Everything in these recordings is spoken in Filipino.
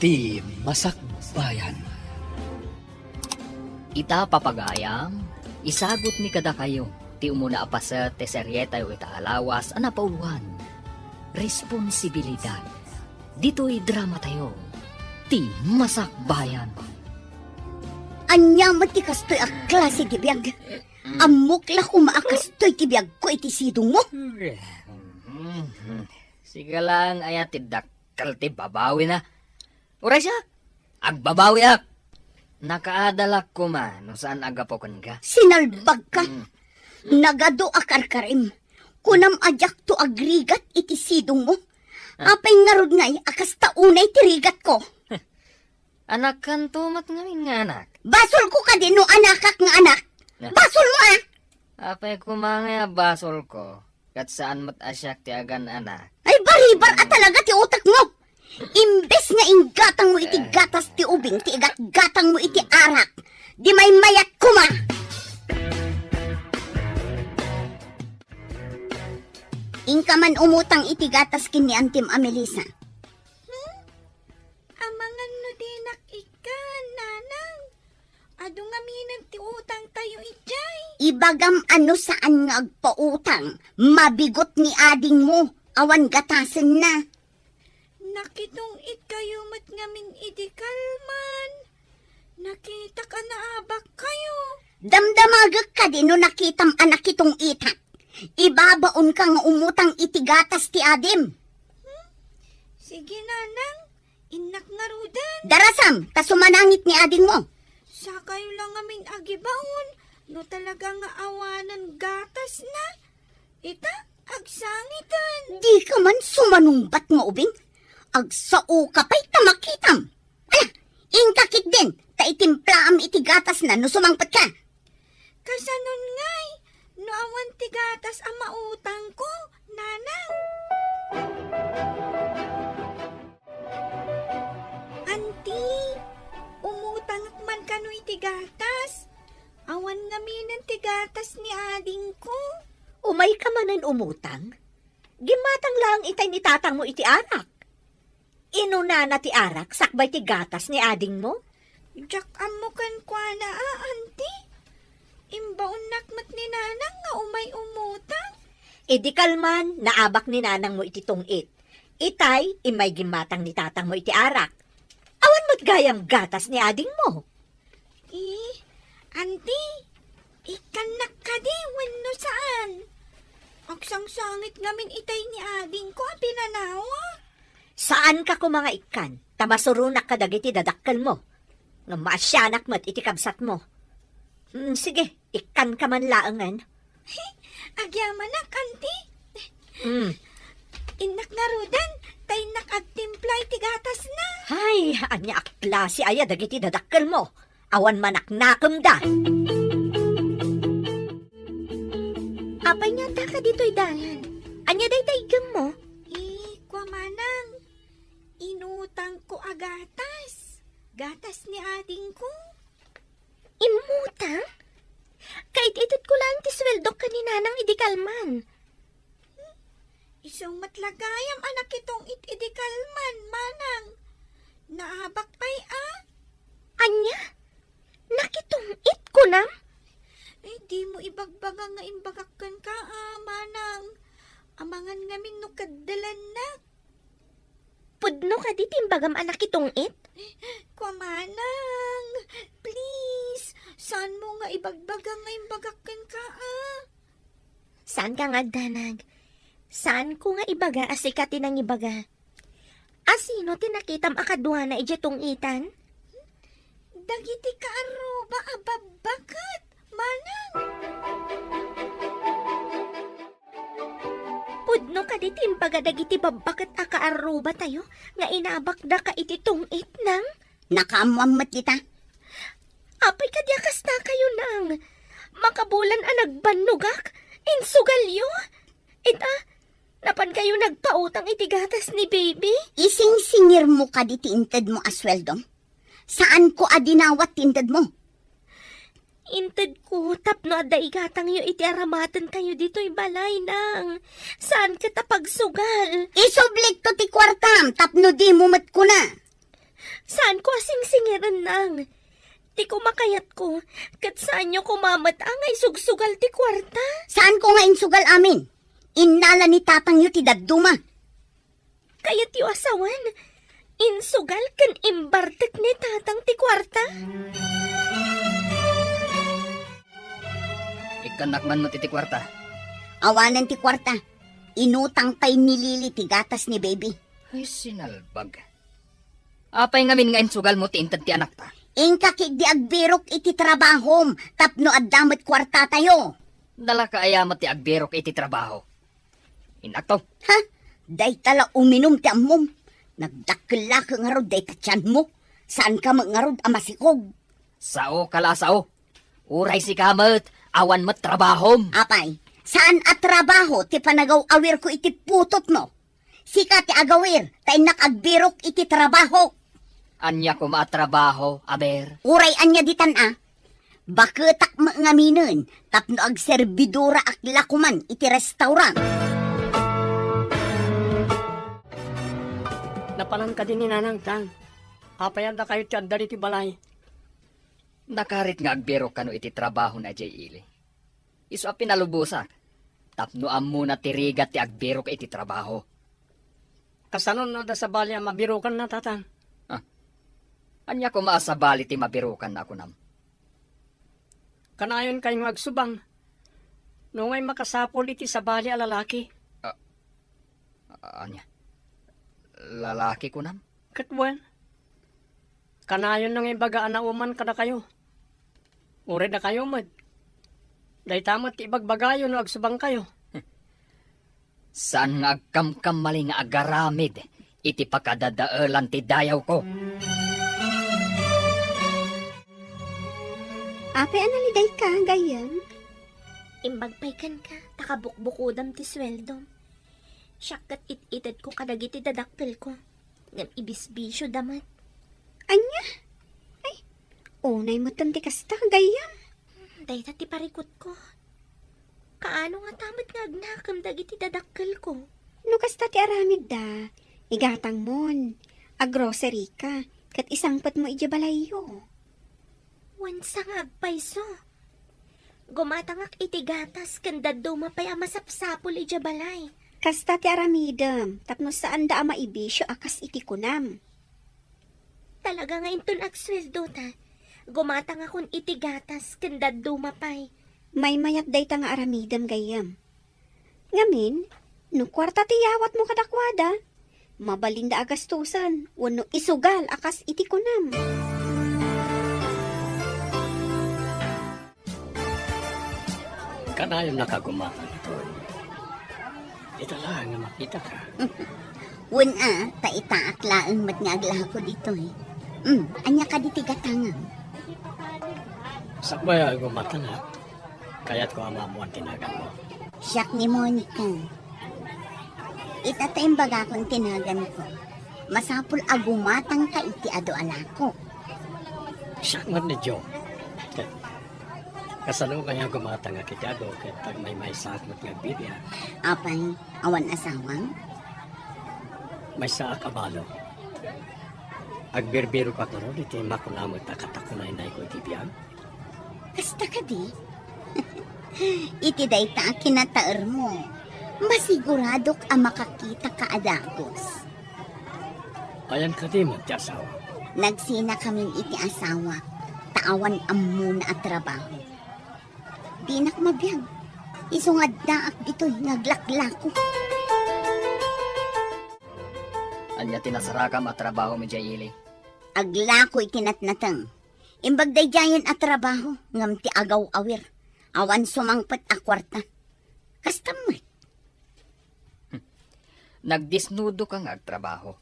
ti Masakbayan. Ita papagayam, isagot ni kada kayo, ti umuna apasa te seryeta yo ita alawas anapauluhan. Responsibilidad. Dito'y drama tayo, ti Masakbayan. Anya ti kastoy a klase ti biyag. Amok la kumakastoy ti biyag ko iti sidong mo. Sige lang, ayat ti dakkel ti babawi na. Uray siya, agbabawi ak. Nakaadalak ko man, no saan agapokan ka? Sinalbag ka. Nagado akarkarim. Kunam ajak to agrigat iti sidong mo. Apay ngarod ngay akas taunay tirigat ko. Anak kan tumat ngamin nga anak. Basol ko ka din no anakak nga anak. Basol mo ah. Apay kumangay basol ko. Kat saan mat asyak ti agan anak. Ay baribar at talaga ti utak mo. Imbes nga inggatang mo iti gatas ti ubing, ti igat-gatang mo iti arak. Di may mayat kuma. Ingka man umutang iti gatas kin ni Antim Amelisa. Amangan no dinak ikan, nanang. Ado nga minan ti utang tayo ijay. Ibagam ano saan nga agpautang. Mabigot ni ading mo. Awan gatasen na. Nakitong it kayo mat ngamin idikalman. Nakita ka na abak kayo. Damdamagag ka din no nakitam anak itong itak. Ibabaon ka nga umutang iti gatas ti adim. Sige, nanang. Inak nga rudan. Darasam, tasumanangit ni ading mo. Sa kayo lang ngamin agibaon. No talaga nga awanan gatas na. Ita, agsangitan. Di ka man sumanungbat nga ubing. Agsao ka pa'y tamakitam. Ala, ingkakit din. Taitimpla am iti gatas na no sumangpat ka. Kasanon ngay. No awan ti gatas ang mautang ko, nanang. Anti, umutang man kano iti gatas. Awan nga minan ti gatas ni ading ko. Umay ka manan umutang? Gimatang lang itay ni tatang mo iti arak. Inuna na ti arak, sakbay ti gatas ni ading mo? Jak amukan kwa na anti. Imbaon nakmat ni nanang nga umay umutang. Di kalman, naabak ni nanang mo iti tungit. Itay, imay gimatang ni tatang mo iti arak. Awan mo't gayam gatas ni ading mo. Anti, ikanak ka di, wano saan? Aksang sangit ngamin itay ni ading ko, pinanawa. Saan ka ko mga ikan? Tamasurunak ka dagiti dadakkel mo. Nga maasyanak mo't iti kabsat mo. Sige, ikan ka man laangan. Agyaman na, kanti. Mm. Inak nga rudan, tay nakagtimpla iti gatas na. Hay, anya akla si aya dagiti dadakkel mo. Awan manaknakem da. Apay nga ta ka dito'y dalan. Anya day taigam mo? Kwa manang, inutang ko agatas. Gatas ni ading ko. Imutang? Kahit itit ko lang ti sweldo ka ni nanang idikalman. Isang matlagayam anak itong itidikalman, manang. Naabak pa'y Anya? Nakitong it ko na? di mo ibagbaga nga imbagakkan ka, manang. Amangan ngamin no kadalan na. Pudno ka di timbagam anak itong it? Kwa manang, please. Saan mo nga ibagbaga nga imbagakkan ka, Saan ka nga danag? Saan ko nga ibaga asikatin ang ibaga? Asino tinakitam akadwa na ijatong itan? Dagiti ka aruba ababakat, manang. Pudno ka di timbaga dagiti babakat akaaruba tayo nga inabak da ka iti tungit nang? Nakaamuammat kita. Apay kadyakas na kayo nang. Makabulan ang nagbanugak. Insugalyo. Ita, napan kayo nagpautang iti gatas ni baby? Ising-singir mo ka di tiinted mo asweldo. Saan ko adinawat tindad mo? Inted ko, tapno adda igatang yo iti aramatan kayo dito'y balay nang. Saan ka tapagsugal? Isublik to ti kwartam, tapno di mo mat ko na. Saan ko asing-singiran nang? Ti ko makayat ko, kat saan nyo kumamat ang ay sugsugal ti kwarta? Saan ko nga insugal amin? Innala ni tatang yu ti dadduma. Kayat yu asawan, insugal kan imbartek ni tatang ti kwarta? Ikanak man mo titi kwarta. Awanan ti kwarta. Inutang pa'y nilili ti gatas ni baby. Ay, sinalbag. Apay ngamin nga insugal mo ti intad ti anak ta. Ingka di agbirok iti trabahom, tapno addamat kwarta tayo. Dala ka ayamat ti agberok iti trabaho. Inakto. Ha? Day tala uminom ti ammom. Nagdakla ka nga rod day tatyan mo. Saan ka nga rod amasikog? Sao kalasao. Uray si kamat, awan mat trabahom. Apay, saan at trabaho ti panagaw awir ko iti putot mo? Sika ti agawir, tay nakagbirok iti trabaho. Anya ko maatrabaho, aber. Uray anya ditan Baketak mangaminon, tapno ag serbidura ak lakuman iti restaurant. Napalan ka din ni Nanang Tang. Apayan da kayo tiyan dari ti balay. Nakarit nga agberok kano iti trabaho na jay ili. Iso a pinalubusak. Tapno ammo na tirigat ti agberok iti trabaho. Kasanon na da sa balay ang mabirukan na tatang. Anya ko maasabali ti mabirukan na ako nam. Kanayon kayong agsubang. Nungay makasapol iti sa balay a lalaki. Anya? Lalaki ko nam? Katwan. Kanayon nang ibaga anauman kada kayo. Ure na kayo mad. Day tamat ti ibagbagayo no agsubang kayo. Saan nga agkamkam mali nga agaramid iti pakadadaalan ti dayaw ko. Ape, analiday ka, gayam? Imbagpaykan ka, takabukbukudam ti sweldom. Siyakat it-ited ko kadagiti dadakpil ko. Ngam ibisbisyo damat. Anya? Ay, unay mo ti kasta, gayam. Dayta ti parikot ko. Kaano nga tamat nga agnakam dagiti dadakkel ko? No kasta ti aramid da, igatang mon, agrocery ka, kat isangpat mo ijabalayo. Wansa nga agpayso. Gumatangak iti gatas kanda dumapay ang masapsapol ija balay. Kasta ti aramidam, tapno saan da ama ibisyo akas iti kunam. Talaga nga inton agsweldo ta. Gumatang akong iti gatas kanda dumapay. May mayat day ta nga aramidam gayam. Ngamin, no kwarta ti yawat mo kadakwada, mabalinda agastusan, wano isugal akas iti kunam. Kanayon nakagumatan ito. Ito lang nga makita ka. Wuna, taitaaklaan mat nga agla ko dito anya ka diti gatangan. Sakbay agumatan ha. Kaya't ko amamuan tinagan mo. Siyak ni Monica. Itatayang baga kong tinagan ko. Masapul agumatang ka iti ado alako. Siyak man ni Joe. Kasano kaya gumatang nga kitago kahit pag may sakot nga bibya. Apay, awan asawang? May saak abalo. Agbirbiro ka ko ron, iti makulamot na katakunay na iko iti biyang. Kasta ka di? Iti day ta kinataer mo. Masiguradok ang makakita ka adagos. Ayan ka di mo, ti asawa. Nagsina kaming iti asawa. Taawan ang muna at trabaho. Di nak mabiyang. Isungad daak dito'y naglaklako. Anya tinasarakam at trabaho mi jay ili. Aglako itinatnatang. Imbagday jayon at trabaho. Ngam ti agaw awir. Awan sumangpat a kwarta. Kastamay. Nagdisnudo ka nga agtrabaho.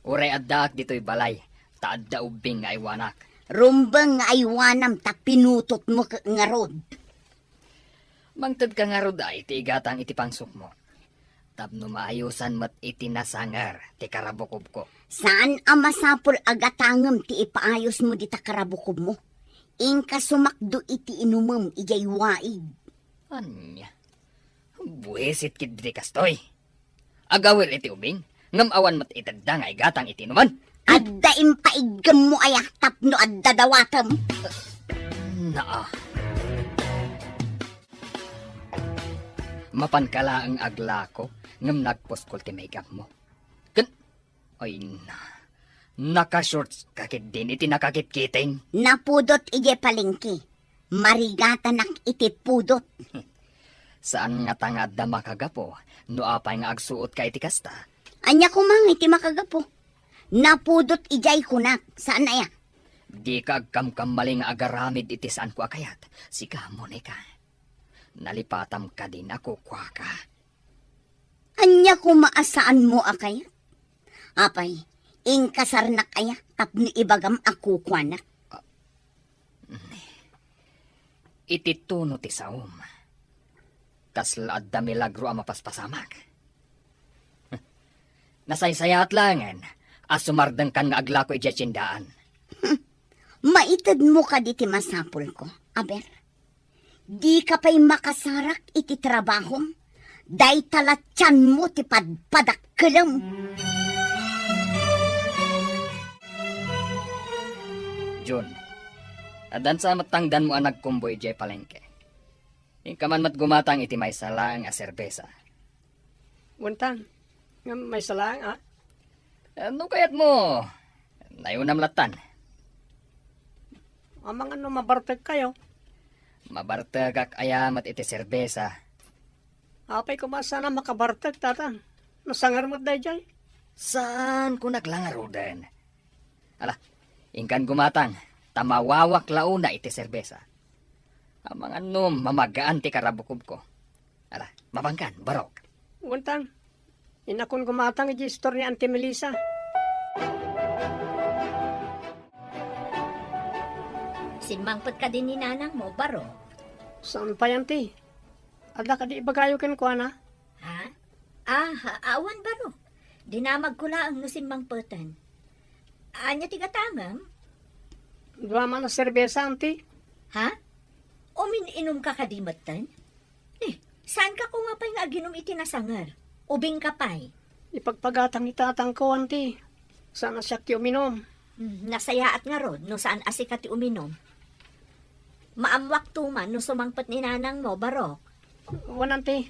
Uray addaak dito'y balay. Taad da ubing nga iwanak. Rumbang nga aywanam ta pinutot mo nga rod. Mangtad ka nga rod ay ti igatang iti pangsok mo. Tapno maayusan mat iti nasangar ti karabukob ko. Saan ang masapul agatangam ti ipaayos mo di ta karabukob mo? Ingka sumakdo iti inumam ijay waig. Anya? Buwesit kid di kastoy. Agawil iti ubing. Ngam awan mat itagda nga igatang iti numan. Adda impaigam mo ay tapno adda dawatam. Naa. Mapankala ang agla ko ngam nagposkol ti makeup mo. Kan ay na. Naka-shorts kakit din iti nakakit-kiting. Napudot ije palengke. Marigata nak iti pudot. Saan nga tangad da makagapo, no apay nga agsuot ka iti kasta. Anya ko mang iti makagapo. Napudot ijay kunak. Saan na ya? Di ka agkamkam maling agaramid iti saan ko akayat. Sika, Monica. Nalipatam ka din ako kwa ka. Anya ko maasaan mo akayat? Apay, ingkasar na kaya tapno ibagam ako kwanak. Iti tuno ti saom. Kaslaad da milagro ang mapaspasamak. Nasaysayat langan, asumardang kan nga aglako iti tsindaan. Maitad mo ka diti masapul ko, aber. Di ka pa'y makasarak iti trabahom, day talatyan mo ti padpadakkelam. Jun, adan sa matangdan mo ang nagkumboy iti palengke. Ika man matgumatang iti may salaang a serbesa. Untang, nga may salang Ano kayat mo? Nayunam latan. Amang ano mabartag kayo. Mabartagak ayamat iti serbesa. Apay ko sana makabartag tatang. Nasangar mo day jay. Saan ko naglangaro din? Ala, ingkan gumatang, tamawawak launa iti serbesa. Amang ano, mamagaan ti karabukob ko. Ala, mabangkan, barok. Untang, inakon gumatang iti store ni Auntie Melissa. Sinmangpot ka din ni nanang mo, baro. Saan pa yan ti? Ada ka di ibagayo ken ko na? Ha? Awan baro. Dinamag ko lang no sinmangpotan. Anya tigatangam? Dua man na serbesa anti. Ha? Umin-inom ka kadimatan? Saan ka ko nga pa'y nga ginom iti nasangar? Ubing ka pa'y? Ipagpagatang itatang ko anti. Sana siya ki uminom. Nasayaat nga rod no saan asikat ti uminom. Maamwak tuman no sumangpot ni nanang mo, barok. Wan anti.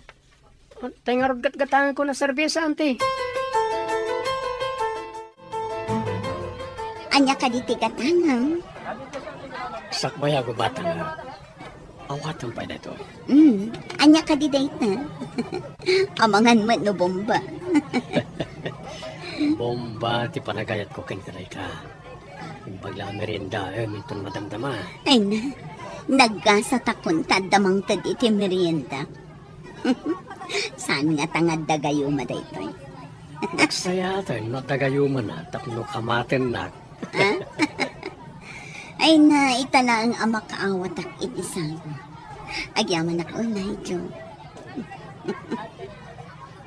Tengarod gat-gatangan ko na serbesa anti. Anya ka diti katangam. Sakbaya ko bata nga. Awatan pa na ito. Anya ka di date na. Amangan mo no bomba. Bomba ti panagayat ko ken kanay ka. Yung pagla merienda, minton madamdama. Ay na, nagkasa takon tadamang tad iti merienda. Saan nga tangad dagayo madaytoy? Nagsaya tayo, no tagayuman na, tapno kamaten na. Ay na, itala ang ama kaawat ak itisago. Agyaman ako na ito.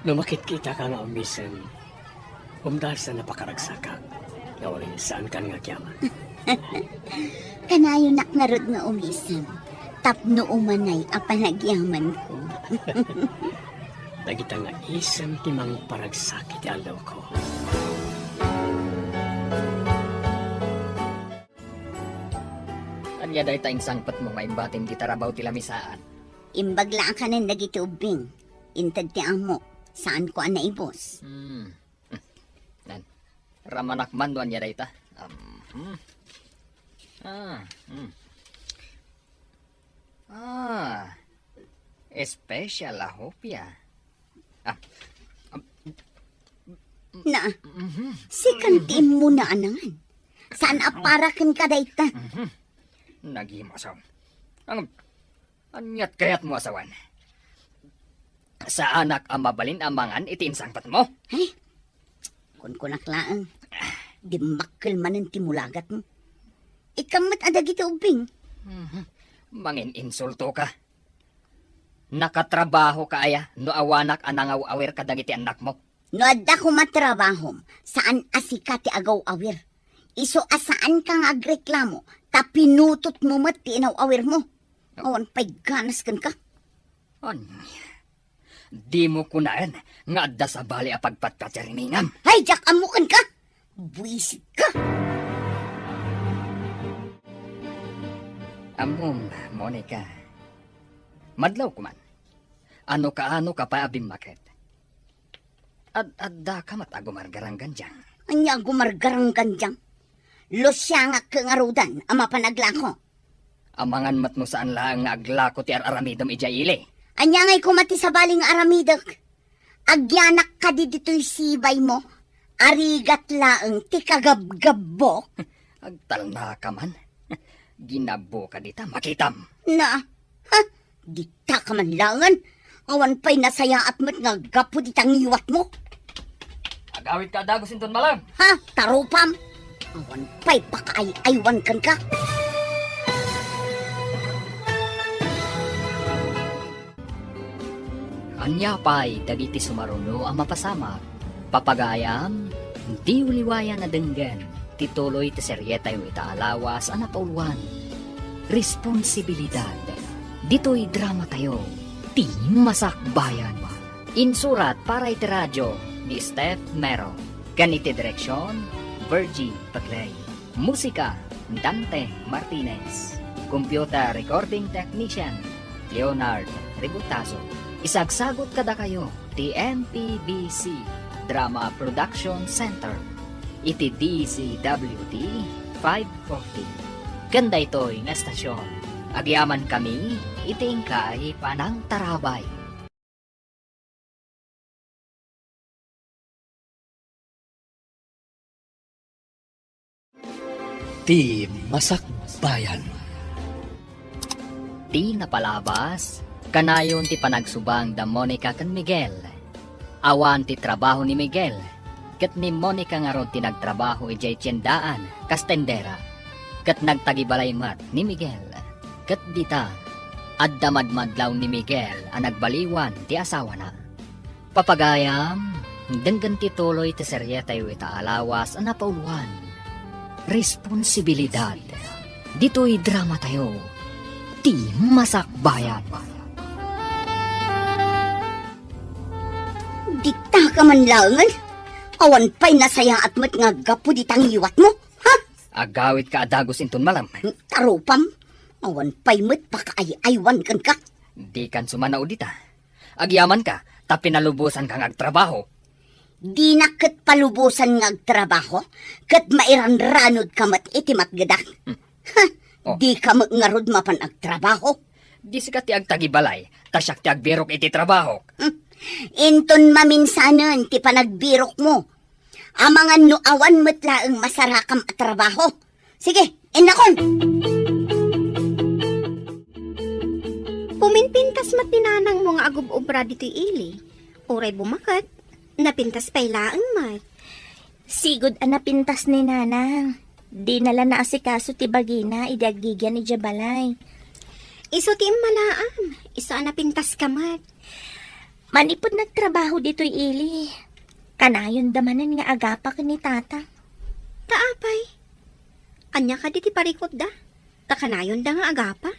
Lumakit kita ka nga umisan. Umdahal sa napakaragsakak. Nawalin saan ka nga kyaman. Kanayo nak narod nga umisan. Tapno umanay apanagyaman ko. Dagita nga isang timang paragsakit alaw ko. Anya day tayong sangpat mo nga imbatim di tarabaw ti lamisaan. Imbaglaan ka ng dagiti ubing. Intad ti amo. Saan ko naibos? Nan, ramanak man doan niya day ta. Special ahopya. Na, sikantiin mo na anangan. Saan aparakan ka dayta? Naghimasaw. Anyat kayat mo asawan. Sa anak ang mabalin amangan iti insangpat mo. Ay, kun kunaklaan. Di makkel man ang timulagat mo. Ikamat adagiti ubing. Mangin insulto ka. Nakatrabaho ka aya no awanak anangaw awer kadagiti anak mo. No adda ko matrabahom, saan asika ti agaw awir. Iso asaan kang agreklamo, ta pinutot mo mati inaw awir mo. Awan pa'y ganas kan ka. Anya, di mo kunaan nga adda sa bali a pagpatpatsariningam. Ay, jak amukan ka! Buisit ka! Amom, Monica. Madlaw ko man. Ano ka pa abimakit? Adda ka matagumargarang ganjang. Anya gumargarang ganjang. Losyanga ka nga rodan, ama panaglako. Amangan mat mo saan lang nga aglako ti aramidom ijaili. Anya ngay kumati sa baling aramidak. Agyanak ka di dito'y sibay mo. Arigat laeng ti kagabgabok. Agtalna ka man. Ginabo ka dita, makitam. Na, ha? Dita ka man langan. Awan pa'y nasaya at mat nga gapo ditang iwat mo. Agawit ka dagos inton malam. Ha? Tarupam. Awan pa'y pakaay-aywan kan ka. Anya pa'y dagiti sumaruno ang mapasama. Papagayam, di uliwaya na denggan. Tituloy ti seryeta yung itaalawas ang napauluan. Responsibilidad. Dito'y drama tayo. Ti masakbayan. Insurat para iti radyo ni Steph Mero. Ganiti direksyon, Virgie Paglay. Musika, Dante Martinez. Computer recording technician, Leonard Ributazo. Isagsagot kada kayo, ti MPBC Drama Production Center. Iti DZWT 540. Ganda ito'y nga estasyon. Agyaman kami, itingkay panang tarabay. Ti Masakbayan. Di napalabas, kanayon ti panagsubang da Monica kan Miguel. Awan ti trabaho ni Miguel, kat ni Monica nga ron ti nagtrabaho ijay tiyendaan, kastendera. Kat nagtagibalay mat ni Miguel. Kat dita, adda madmadlaw ni Miguel ang nagbaliwan ti asawa na. Papagayam, denggan ti tuloy ti seryeta yu itaalawas ang napauluan. Responsibilidad. Dito'y drama tayo. Ti Masakbayan. Dita ka man langan. Awan pa'y nasaya at mat nga gapo ditang iwat mo. Ha? Agawit ka adagos inton malam. Tarupam. Awan pa'y mat pakaay-aywan kan ka. Di kan sumanaw dita. Agyaman ka, tapi nalubusan kang agtrabaho. Di na kat palubusan nga agtrabaho. Kat mairanranod ka mat itimat gadak. Ha? Oh. Di ka magngarod mapan agtrabaho. Di sikat ti agtagibalay, tasyak ti agbirok iti trabaho. Inton maminsanan ti panagbirok mo. Amangan no awan matlaang masarakam at trabaho. Sige, inakon! Puminpintas mat ninanang mo nga agub-ubra dito'y ili. Uray bumakat, napintas pa'y laang mat. Sigod ang napintas ni nanang. Di nala na asikaso ti bagina, idagigyan ni Jabalay. Iso ti malaam, iso ang napintas ka mat. Manipod nagtrabaho dito'y ili. Kanayon damanan nga agapak ni tata. Taapay. Anya ka di ti parikot da. Takanayon da nga agapa.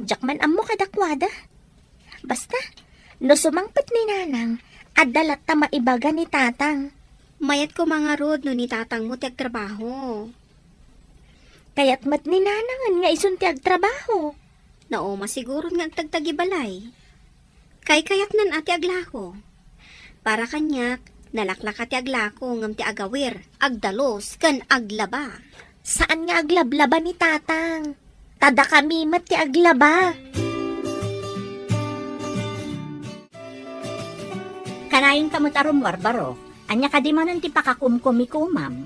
Jakman ammo kadakwada. Basta, no sumangpit ni nanang, adalat ta maibaga ni tatang. Mayat ko mga rod no ni tatang mo ti agtrabaho. Kaya't mat ni nanangan nga isun ti agtrabaho. Naoma siguro nga agtagtagibalay. Kayat nan ati aglako. Para kanyak, nalaklak ati aglako ngam ti agawir, agdalos, kan aglaba. Saan nga aglablaba ni tatang? Tada kami mat ti aglaba. Kanayon ka matarom warbaro. Anya ka di manan ti pakakumkumikumam.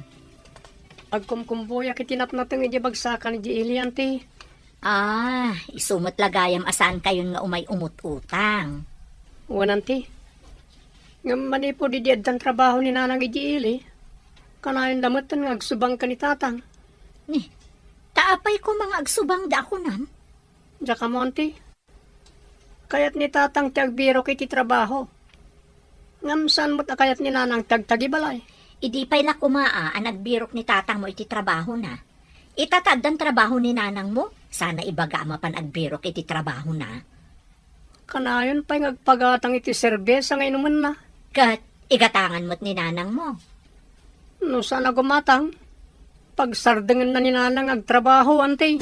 Agkumkumbuya kitinatnatang iti bagsakan iti ilianti. Ah, isumot lagayam asaan kayon nga umay umut-utang. Wananti. Nga manipo di diaddan trabaho ni nanang iti ili. Kanayon damatan nga agsubang ka ni tatang. Taapay ko mga agsubang da ako nan. Diya ka mo, anti. Kayat ni tatang ti agbiro kiti trabaho. Ngam saan mo't akayat ni nanang tagtagibalay. Idi pa'y na kumaa ang nagbirok ni tatang mo iti trabaho na. Itataddan trabaho ni nanang mo, sana ibaga mapan agbirok iti trabaho na. Kanayon pa'y ngagpagatang iti serbesa nga inuman na. Kat igatangan mo't ni nanang mo. No sana gumatang. Pagsardengan na ni Nanang agtrabaho, ante.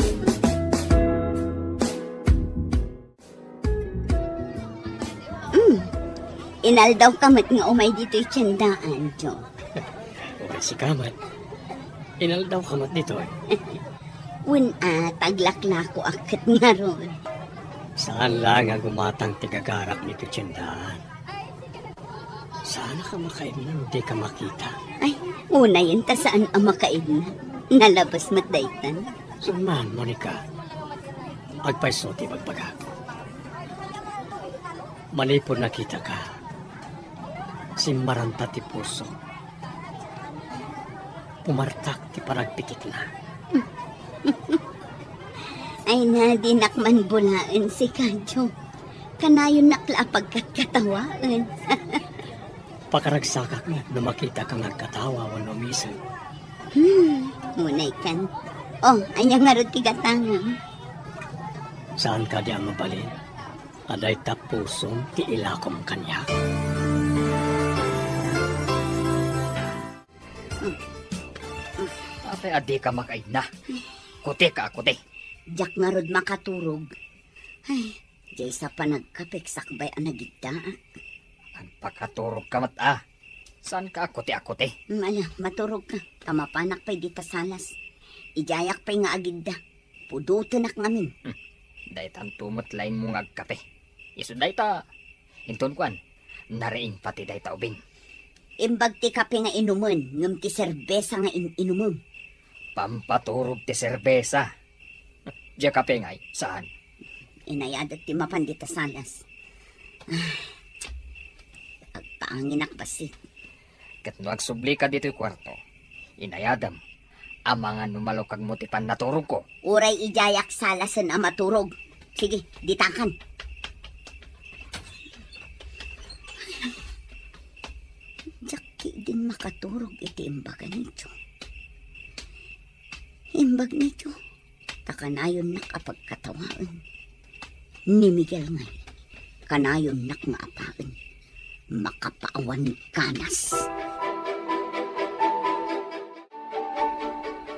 Inaldaw kamat nga umay dito'y tiyandaan, Jo. O si Kamat. Inaldaw kamat dito eh. Taglaklako akit nga ron. Saan lang ang gumatang tigagarak nito tiyandaan? Sana ka makain na hindi ka makita. Ay, una yun ta saan ang makain na. Nalabas matdaitan. Suman, Monica. Agpaiso ti magbaga. Malipod nakita ka. Simmaranta ti puso. Pumartak ti paragpikit na. Ay na dinakman bulaan si Kadyo. Kanayon nakla pagkatkatawaan. Pakaragsakak na na makita kang nagkatawa wano misan. Munay kan. Oh, anya nga ron tigatangam. Saan ka di ang mabalin? Aday tapusong ti ilakom kanya. Apay adi ka makain na. Kuti ka, kuti. Diyak nga rod makaturog. Ay, jay sa panagkapik sakbay ang nagigda. Nagpakaturog ka mat ah. Saan ka kuti-akuti? Ala, maturog ka. Kamapanak pa'y dita salas. Ijayak pa'y nga agigda. Pudutunak ngamin. Daytan tumot lain mong agkape. Iso dayta. Hinton kwan. Nariing pati dayta ubing. Imbag ti kape nga inuman. Ngam ti serbesa nga inumum. Pampaturog ti serbesa. Diya kape ngay. Saan? Inayadat ti mapan dita salas. Agpaanginak basit. Kat no agsubli ka dito'y kwarto. Inayadam. Ang mga numalokag mo ti pan naturog ko. Uray ijayak salasan ang maturog. Sige, ditakan. Jaki din makaturog iti imbaga nito. Imbag nito. Takanayon nak apagkatawaan. Ni Miguel ngay. Kanayon nak nga apaan. Makapaawan kanas.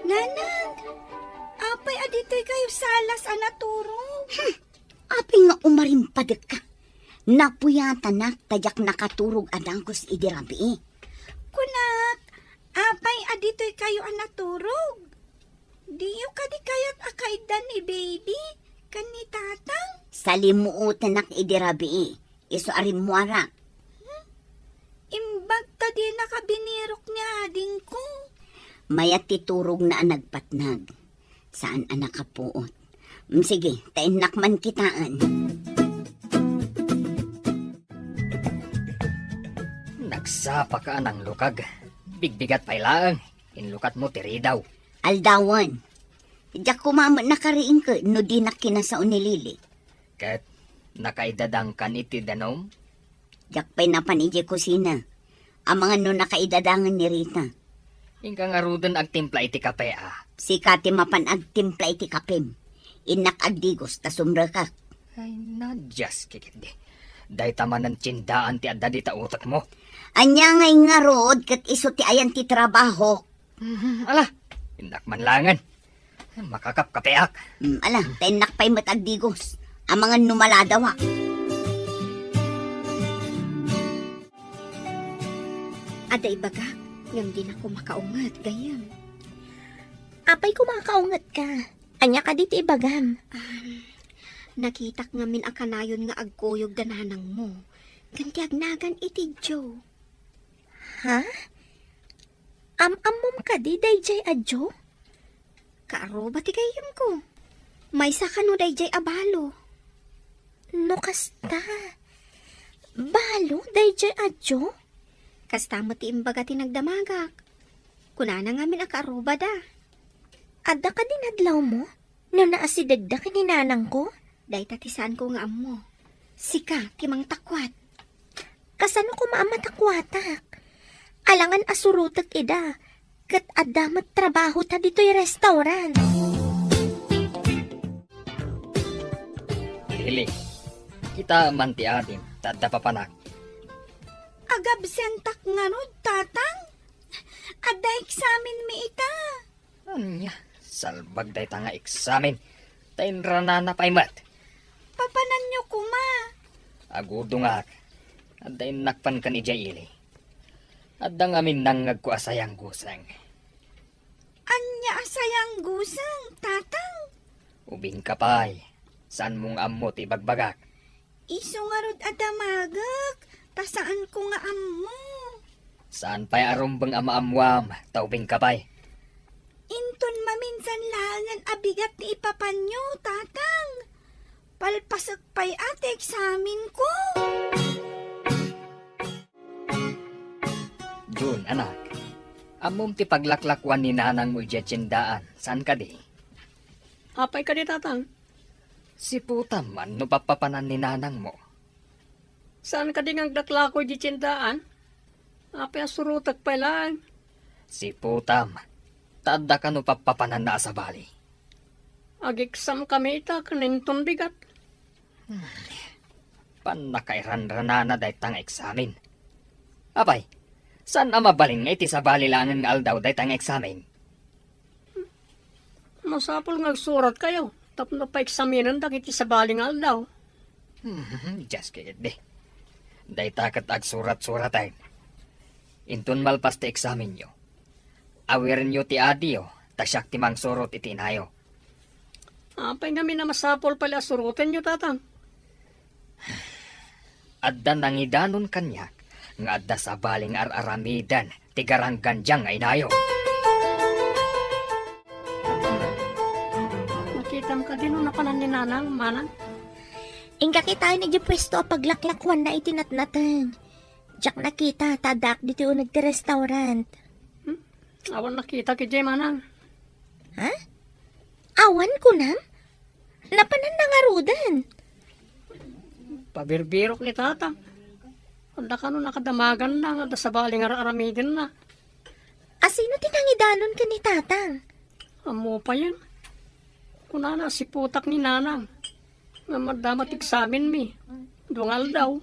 Nanang, apay adito'y kayo salas anaturog. Api nga umarimpadek ka. Napuyatan na tadyak nakaturog adangkos idirabi. Kunak, apay adito'y kayo anaturog. Diyo ka di kaya't akaidan ni baby, kan ni tatang. Salimuutan nak idirabi. Iso arimuara. Imbag ta di nakabinirok ni ading ko. Mayat titurog na nagpatnag. Saan anak kapuot? Sige, tainak man kitaan. Nagsapa ka ng lukag. Bigbigat pa ilang. Inlukat mo tiri daw. Aldawan. Diyak kumama nakariing ka no di nakinasaon ni Lili. Kat nakaidadang kan iti danom. Diyak pa'y napanidya kusina. Ang mga no nakaidadangan ni Rita. Ingka nga rudan agtimpla iti kape ah. Si Kati mapan agtimpla iti kapim. Inak agdigos ta sumrakak. Ay nadyas kikit di. Day taman ng tsindaan ti adda di ta utak mo. Anya ngay nga rod kat iso ti ayan ti trabaho. Ala, indak manlangan. Makakapkapeak. Ala, tainak pa'y matagdigos. Ang mga numaladawa. Aday baga, ngam di na ko makaungat, gayam. Apay kumakaungat ka. Anya ka dito ibagam. Nakitak ngamin akanayon nga agkuyog dananang mo. Ganti agnagan iti Joe. Ha? Am-amom ka di, dayjay adjo? Kaaro ba ti gayam ko? May sakano dayjay abalo. No kasta. Balo, dayjay adjo? Kastamo ti imbaga ti nagdamagak. Kunana ngamin akaruba da. Adda ka din adlaw mo? No naasidagda kininanang ko? Day tatisaan ko nga amo. Sika, timang takwat. Kasano ko maamatagwatak? Alangan asurutak ida. Kat adamat trabaho ta dito'y restaurant. Lili, kita manti adim. Tadda papanak. Agabsentak nga no, tatang. Ada eksamen mi ita. Anya, salbag day ta nga eksamen. Tayin ranana pa'y mat. Papanan nyo kuma. Agudo nga. Aday nakpan kan ija ili. Adda nga minangag ko asayang gusang. Anya asayang gusang, tatang. Ubing kapay. Saan mong ammo ti bagbagak? Iso nga rod adamagak. Tasaan ko nga ammo. Saan pa'y arumbang amaamwam, taubing kapay? Inton maminsan langan abigat ni ipapanyo, tatang. Palpasak pa'y ate eksamen ko. Jun, anak. Amom ti paglaklakwan ni nanang mo ijetsindaan. Saan ka di? Apay ka di, tatang? Si putam man no papapanan ni nanang mo. Saan ka di nga daklako di tindaan? Apay asurutak pa lang. Si putam. Tadda ka no papapanan na sa bali. Ag-exam kami ita, kaninton bigat. Panakairan-rana na dahi tang eksamen. Apay, saan mabaling nga iti sa bali lang ang aldaw dahi tang eksamen? Masapol nga surat kayo. Tapos na pa eksaminan dakiti sa baling aldaw. Just kaya di. Dahi takat ag surat-suratan. Intun malpas ti eksamen nyo. Awirin nyo ti adiyo, tasyak ti mang surot iti inayo. Apay kami na masapol pala surutin nyo, tatang. Adda nangidanon kanyak, nga adda sa baling ar-aramidan, tigarang ganjang nga inayo. Nakita mo ka din nung napanan ni nanang, manang. Ingka kita ni di pwesto a paglaklakwan na itinatnatan. Diyak nakita, tadak dito o nagti-restaurant. Awan nakita ki Jay, manang. Ha? Awan ko na? Napanan na nga rudan. Pabirbirok ni tatang. Anda ka nung nakadamagan na, anda sa baling ar-aramidin na. Asino tinangidanon ka ni tatang? Amo pa yan. Kunana si putak ni nanang. Nga madamat eksamen mi. Dungal daw.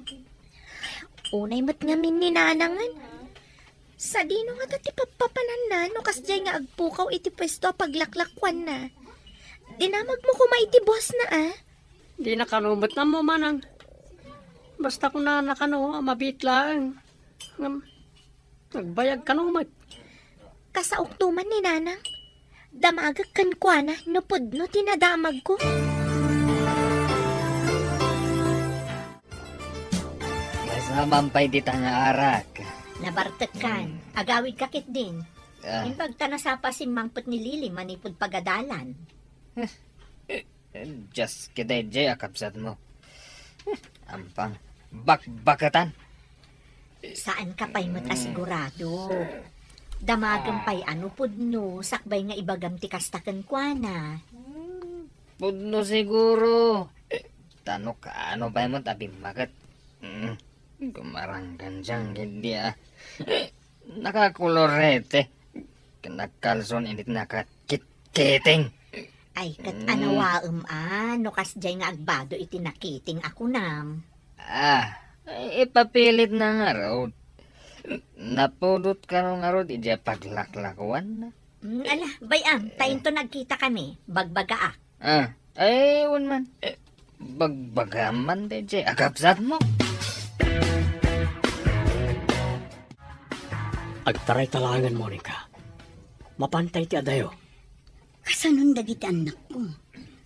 Unay mat ngamin ni nanangan. Sa dino nga dati papapanan na, no kasjay nga agpukaw iti pwesto paglaklakwan na. Dinamag mo kumay ti boss na Di nakanumot na mo, manang. Basta kung na nakano, mabit lang. Nagbayag kanumot. Kasauktuman ni nanang. Damagag kan kwa na, no pudno tinadamag ko. Masamampay di nga arak. Nabartekan, agawid kakit din. Ah, Imbag tanasapa si mangpot ni Lili manipod pagadalan. just kiday jay akapsat mo. Ampang bakbakatan. Saan ka pa'y matasigurado? Damagan pa'y ano pudno, sakbay nga ibagam ti kastakan kwa na. Pudno siguro. Tano ka ano ba mo tabi magat? Gumaranggan dyan, hindi nakakulorete. Kanakalson init nakakit-kiting. Ay, kat anawaem no kasjay nga agbado iti nakiting ako nam. Ipapilit na nga raw. Napudot ka nga raw, di paglaklakwan na. Ala, bayam, tayo to nagkita kami, bagbaga Ewan man. Bagbagaman de jay, agapsat mo. Agtaray talangan, Monica. Mapantay ti adayo. Kasanon dagiti anak ko.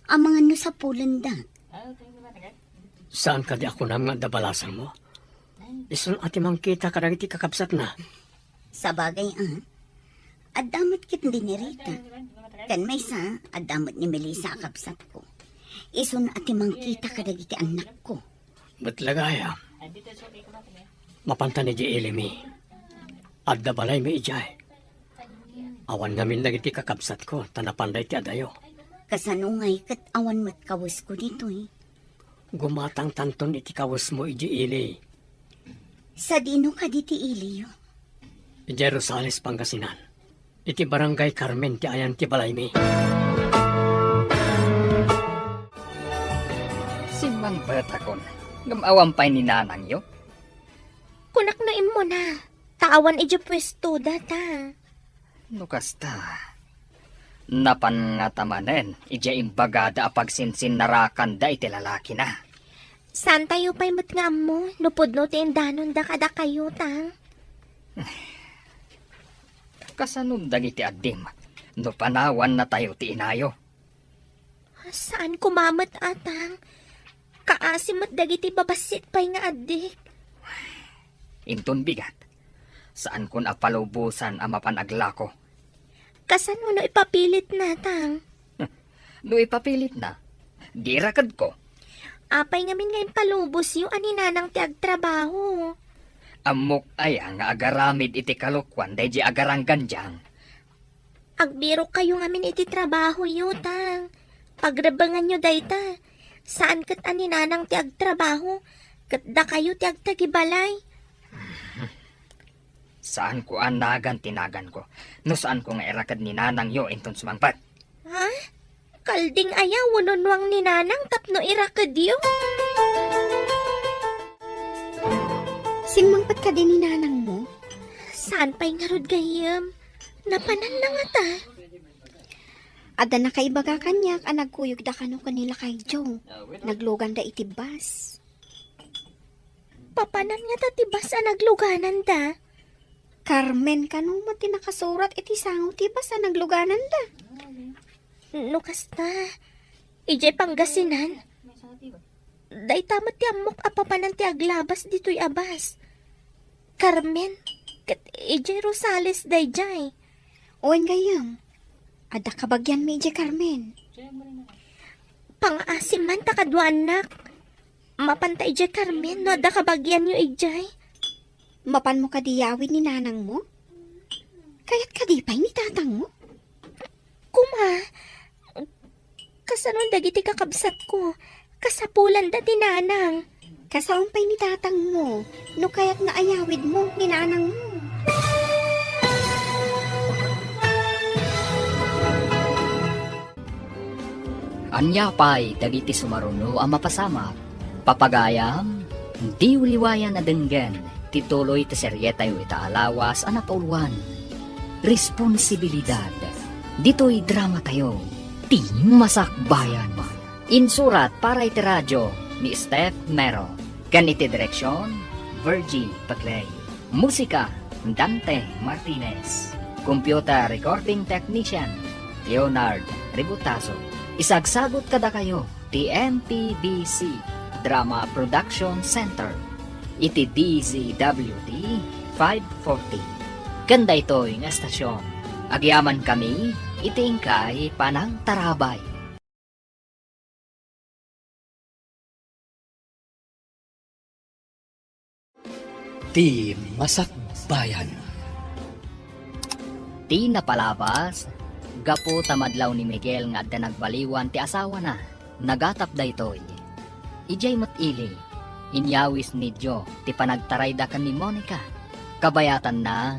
Ang mga no sa pulanda. Saan ka di ako nga dabalasan mo? Isun ati mangkita ka iti kakapsat na. Sa bagay adamot kit din ni Rita. Kan may sa, adamot ni Melissa akapsat ko. Isun ati mangkita ka dagiti anak ko. Ba't lagaya? Mapanta ni di ilimi. Adda balay may ijay. Awan namin lagi ti kakapsat ko, tanapanday ti adayo. Kasanungay kat awan mat kawas ko dito Gumatang tanton iti kawas mo iji ili. Sa dino ka diti iliyo. Iti Rosales, Pangasinan. Iti barangay Carmen ti ayan ti balay mi. Si Mang Batakon, gamawampay ni nanang yo. Kunak na imo na. Tawan iti pwesto data. No kasta. Napan nga tamanen, ija imbagada apag sinsin narakan da iti lalaki na. Saan tayo pa'y mat nga mo? Lupod no tindanon da kada kayo, tang. Kasanundag iti adim, no panawan na tayo ti inayo. Saan kumamat, atang? Kaasimat dagiti babasit pa'y nga adik. Inton bigat, saan kun apalubusan ang mapanagla ko. Kasano no ipapilit na, tang? No ipapilit na, di rakad ko. Apay ngamin ngayon palubos yung aninanang ti agtrabaho. Amok ay nga agaramid iti kalukwan day di agarang ganjang. Agbiro kayo ngamin iti trabaho yu, tang. Pagrabangan nyo dayta. Saan kat aninanang ti agtrabaho? Katda kayo ti agtagibalay. Saan ko anagan tinagan ko? No saan ko nga irakad ni nanang yo inton sumangpat? Ha? Kalding ayaw, wununwang ni nanang tapno irakad yu. Singmangpat ka din ni nanang mo? Saan pa'y ngarod gayam? Napanan na nga ta. Ada na kay baga kanyak, ang nagkuyog da kano kanila kay Joe. Naglugan da itibas. Papanan nga ta tibas ang nagluganan da. Carmen, kano mo tinakasurat iti sango tibas ang nagluganan da. No kasta. Ijay Pangasinan. Day tamat ti amok apapanan ti aglabas dito'y abas. Carmen. Kat ijay Rosales day jay. Owen gayam. Ada kabagyan medya Carmen. Pang-asim man takadwa anak. Mapantay ijay Carmen no ada kabagyan yu ijay. Mapan mo kadiyawin ni nanang mo? Kaya't kadipay ni tatang mo? Kuma. Kasanon dagiti kakabsat ko. Kasapulan da tinanang. Kasaumpay ni tatang mo. No kaya't naayawid mo ni nanang mo. Anya pa'y dagiti sumaruno ang mapasama. Papagayam, di uliwayan na denggen, tituloy ti seryeta yu itaalawas anapulwan. Responsibilidad, dito'y drama tayo, ti masakbayan. Insurat para iti radyo ni Steph Mero. Kan iti direksyon, Virgie Paclay. Musika, Dante Martinez. Computer Recording Technician, Leonard Ributaso. Isagsagot kada kayo, TMPBC Drama Production Center. Iti DZWD 540. Kanda ito'y nga estasyon. Agyaman kami, itingkay panang tarabay. Ti Masakbayan. Ti napalabas, gapo tamadlaw ni Miguel nga adda nagbaliwan ti asawa na, nagatap da itoy. Ijay matili, inyawis ni Jo ti panagtaray da kan ni Monica. Kabayatan na,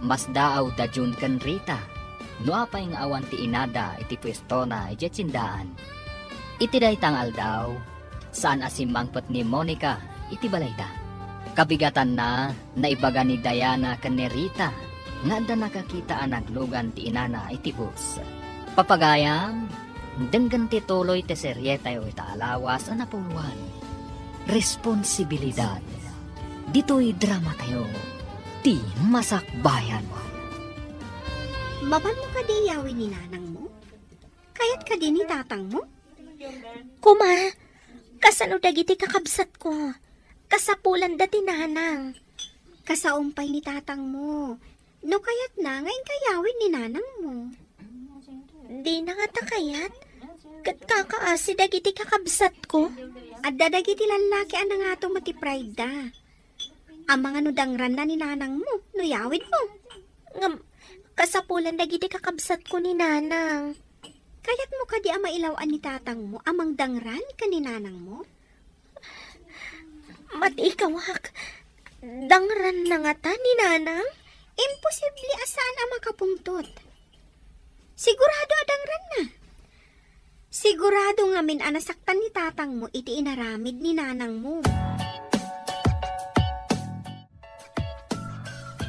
mas daaw da Jun kan Rita, no apay nga awan ti inada iti pwesto na ijay tsindaan. Iti daytang aldaw, saan asimangpot ni Monica iti balay da. Kabigatan na, naibaga ni Diana kan ni Rita, nga da nakakita ang naglugan ti inana iti bus. Papagayam, denggan ti tuloy ti seryeta yu itaalawas ang napuluan. Responsibilidad. Dito'y drama tayo. Ti masakbayan. Mapan mo kadiyawin ni nanang mo? Kaya't ka din ni tatang mo? Kuma, kasano dagiti kakabsat ko. Kasapulan da tinanang. Kasaumpay ni tatang mo. No kaya't na ngayon kayawin ni nanang mo. Di na nga takayat. Kat kakaasi dagiti kakabsat ko. At dadagiti lalaki ang nga ito mati pride da. Ang mga nudangran na ni nanang mo, no yawid mo. Ngam, kasapulan dagiti kakabsat ko ni nanang. Kaya't mo kadi ang mailawan ni tatang mo, amang dangran ka ni nanang mo? Matikawak. Dangran na nga ta ni nanang? Imposible asaan ang makapungtot. Sigurado adangran na. Sigurado nga min anasaktan ni tatang mo iti inaramid ni nanang mo.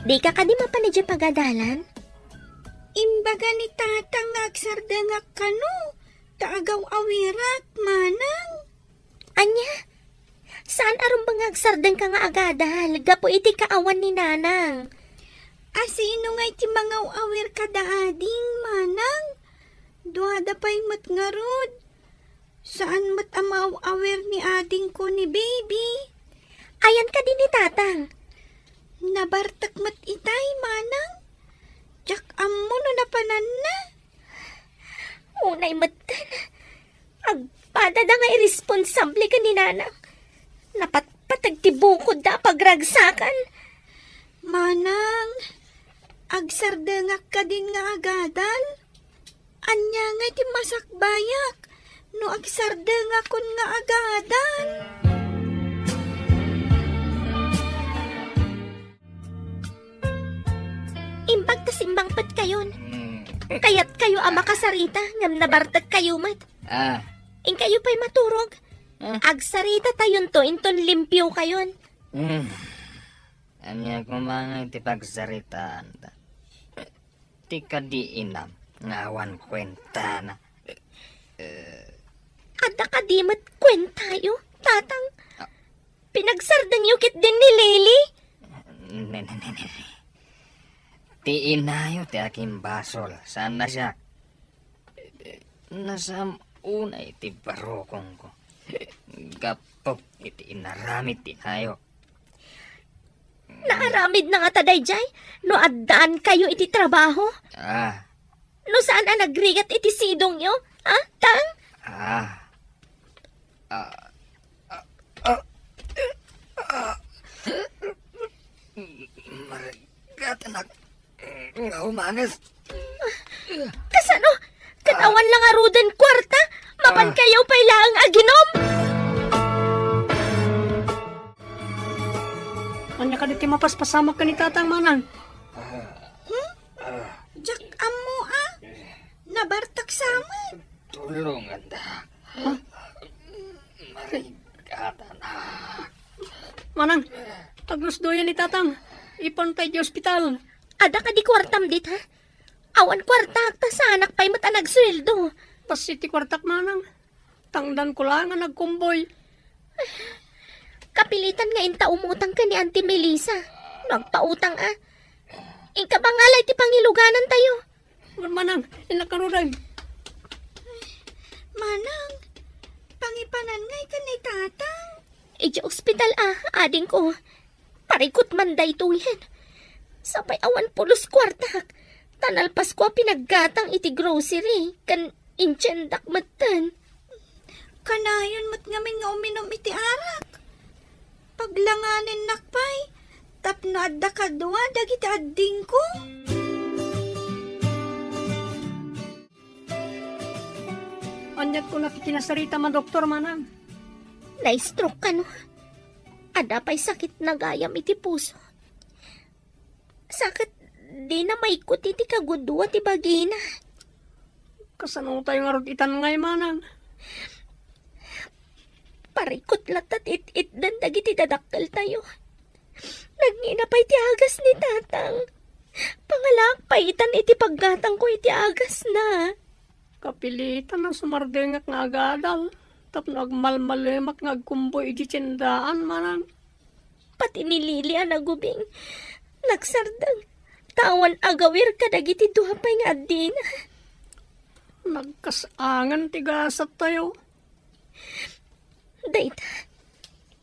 Di ka kadi mapanidya pagadalan? Imbaga ni tatang ngagsardangak kano, taagaw awirat, manang. Anya, saan aron bang agsardeng ka nga agadal? Gapo iti kaawan ni nanang. Asino nga iti mangaw awir kadaading, manang? Duada pa'y matngarod. Saan mat amaw awir ni ading ko ni baby? Ayan ka din ni tatang. Nabartak mat itay, manang. Jak ammo no napanan na. Unay matan. Agpada da nga irresponsable ka ni nanang. Napatpatag tibukod da pagragsakan. Manang, agsardengak ka din nga agadal. Anya nga iti masakbayak, no agsardengakon nga agadal. Imbag tas imbang pat kayon. Kayat kayo ama kasarita, ngam nabartag kayo mat. In kayo pa'y maturog. Agsarita tayon to, inton limpyo kayon. Anya ko mga ti pagsaritaan ta. Ti ka di inam, ngawan kwenta na. Ada ka di mat kwentayo, tatang. Pinagsardang yukit din ni Lily. Ti inayo ti aking basol. Saan na siya? Nasa unay ti barokong ko. Gapok iti inaramit ti inayo. Naaramid na nga taday jay, no addaan kayo iti trabaho. No saan na nagrigat iti sidong yo? Tang? Maragatanak. Nga umangas. Kasano? Katawan lang arudan kwarta? Mapan kayo pa'y lang aginom? Anya ka diti mapaspasamak ka ni tatang, manang. Jak ammo nabartak sama. Tulungan da. Maragatanak. Manang, taglusdoyan ni tatang. Ipon tayo di ospital. Ada ka di kwartam dit ha? Awan kwarta, ta sa anak pa'y mata nagsweldo. Pasiti kwartak, manang. Tangdan ko lang nga nagkumboy. Kapilitan nga inta umutang ka ni Auntie Melissa. Nagpautang Inka ba nga ti pangiluganan tayo? Manang, inakaruday. Manang, pangipanan ngay ka ni tatang. Ija ospital ading ko. Parikot man day tuyen. Sapay awan pulos kwartak. Tanalpas ko pinaggatang iti grocery. Kan inchendak matan. Kanayon mat ngamin nga uminom iti arak. Paglanganin nakpay, tapno adda kadwa dagiti adding ko. Anyat ko nakikinasarita man, doktor, manang. Na-stroke ka no. Ada pa'y sakit na gayam iti puso. Sakit di na maikot iti kagudwa ti bagina. Kasano tayo nga itan ngay, manang. Parikot latat it dan dagiti dadakkel tayo. Nagngina pa'y ti agas ni tatang. Pangalak paitan iti paggatang ko iti agas na. Kapilitan na sumardengak nga agadal. Tapno agmalmalemak nga agkumboy iti tiyendaan, manang. Pati ni Lily nagubing. Nagsardang. Tawan agawir ka dagiti duha pa'y nga adina. Nagkasangan tigasat tayo. Dayta,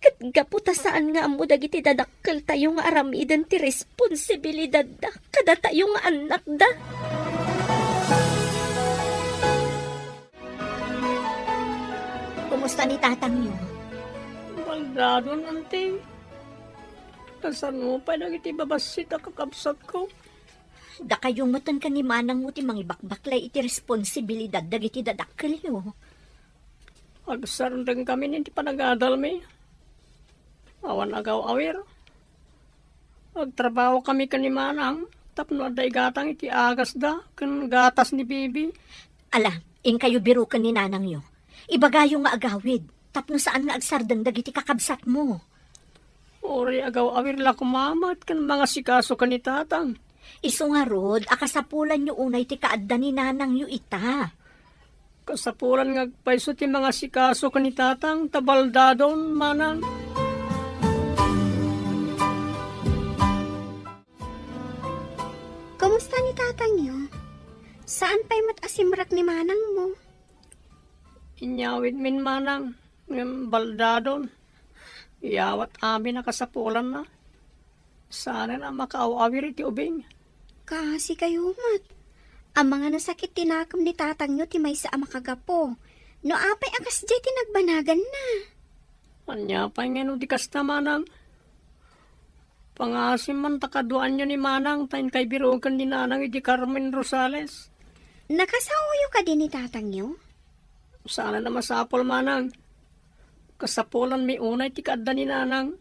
katgaputa saan nga amo dagiti dadakkel tayo nga aramidan ti responsibilidad da kada tayo nga anak da. Kumusta ni tatang niyo? Baldado nanti. Kasano pa dagiti babasit a kakabsat ko. Da kayong matan ka ni manang mo ti mangibakbaklay iti responsibilidad dagiti dadakkel niyo. Agsarndeng kami ninti panagadal mi. Awan agaw awir. Agtrabaho kami kanimanang. Tapno aday gatang iti agas da. Kan gatas ni bibi. Ala, in kayo biro ka ni nanang niyo. Ibagayo nga agawid. Tapno saan nga agsardang dagiti kakabsat mo. Ori agaw awir la kumamat kan mga sikaso kanitatang. Isu nga rod, akasapulan nyo unay ti kaadda ni nanang yu ita. Kasapulan nga paiso ti mga sikaso ka ni tatang tabaldadon manang. Kumusta ni tatang niyo? Saan pa'y matasimrak ni manang mo? Inyawid min manang, ng baldadon. Iyawat amin na kasapulan na. Sana na makaaw-awir iti ubing. Kasi kayo mat. Ang mga nasakit tinakam ni tatang niyo ti may sa makagapo. No apay akas jay tinagbanagan na. Anya pa nga di kasta manang. Pangasim man takaduan nyo ni manang tayo kay birogan ni nanang iti Carmen Rosales. Nakasauyo ka din ni tatang niyo? Sana na masapol manang. Kasapulan may unay ti kaadda ni nanang.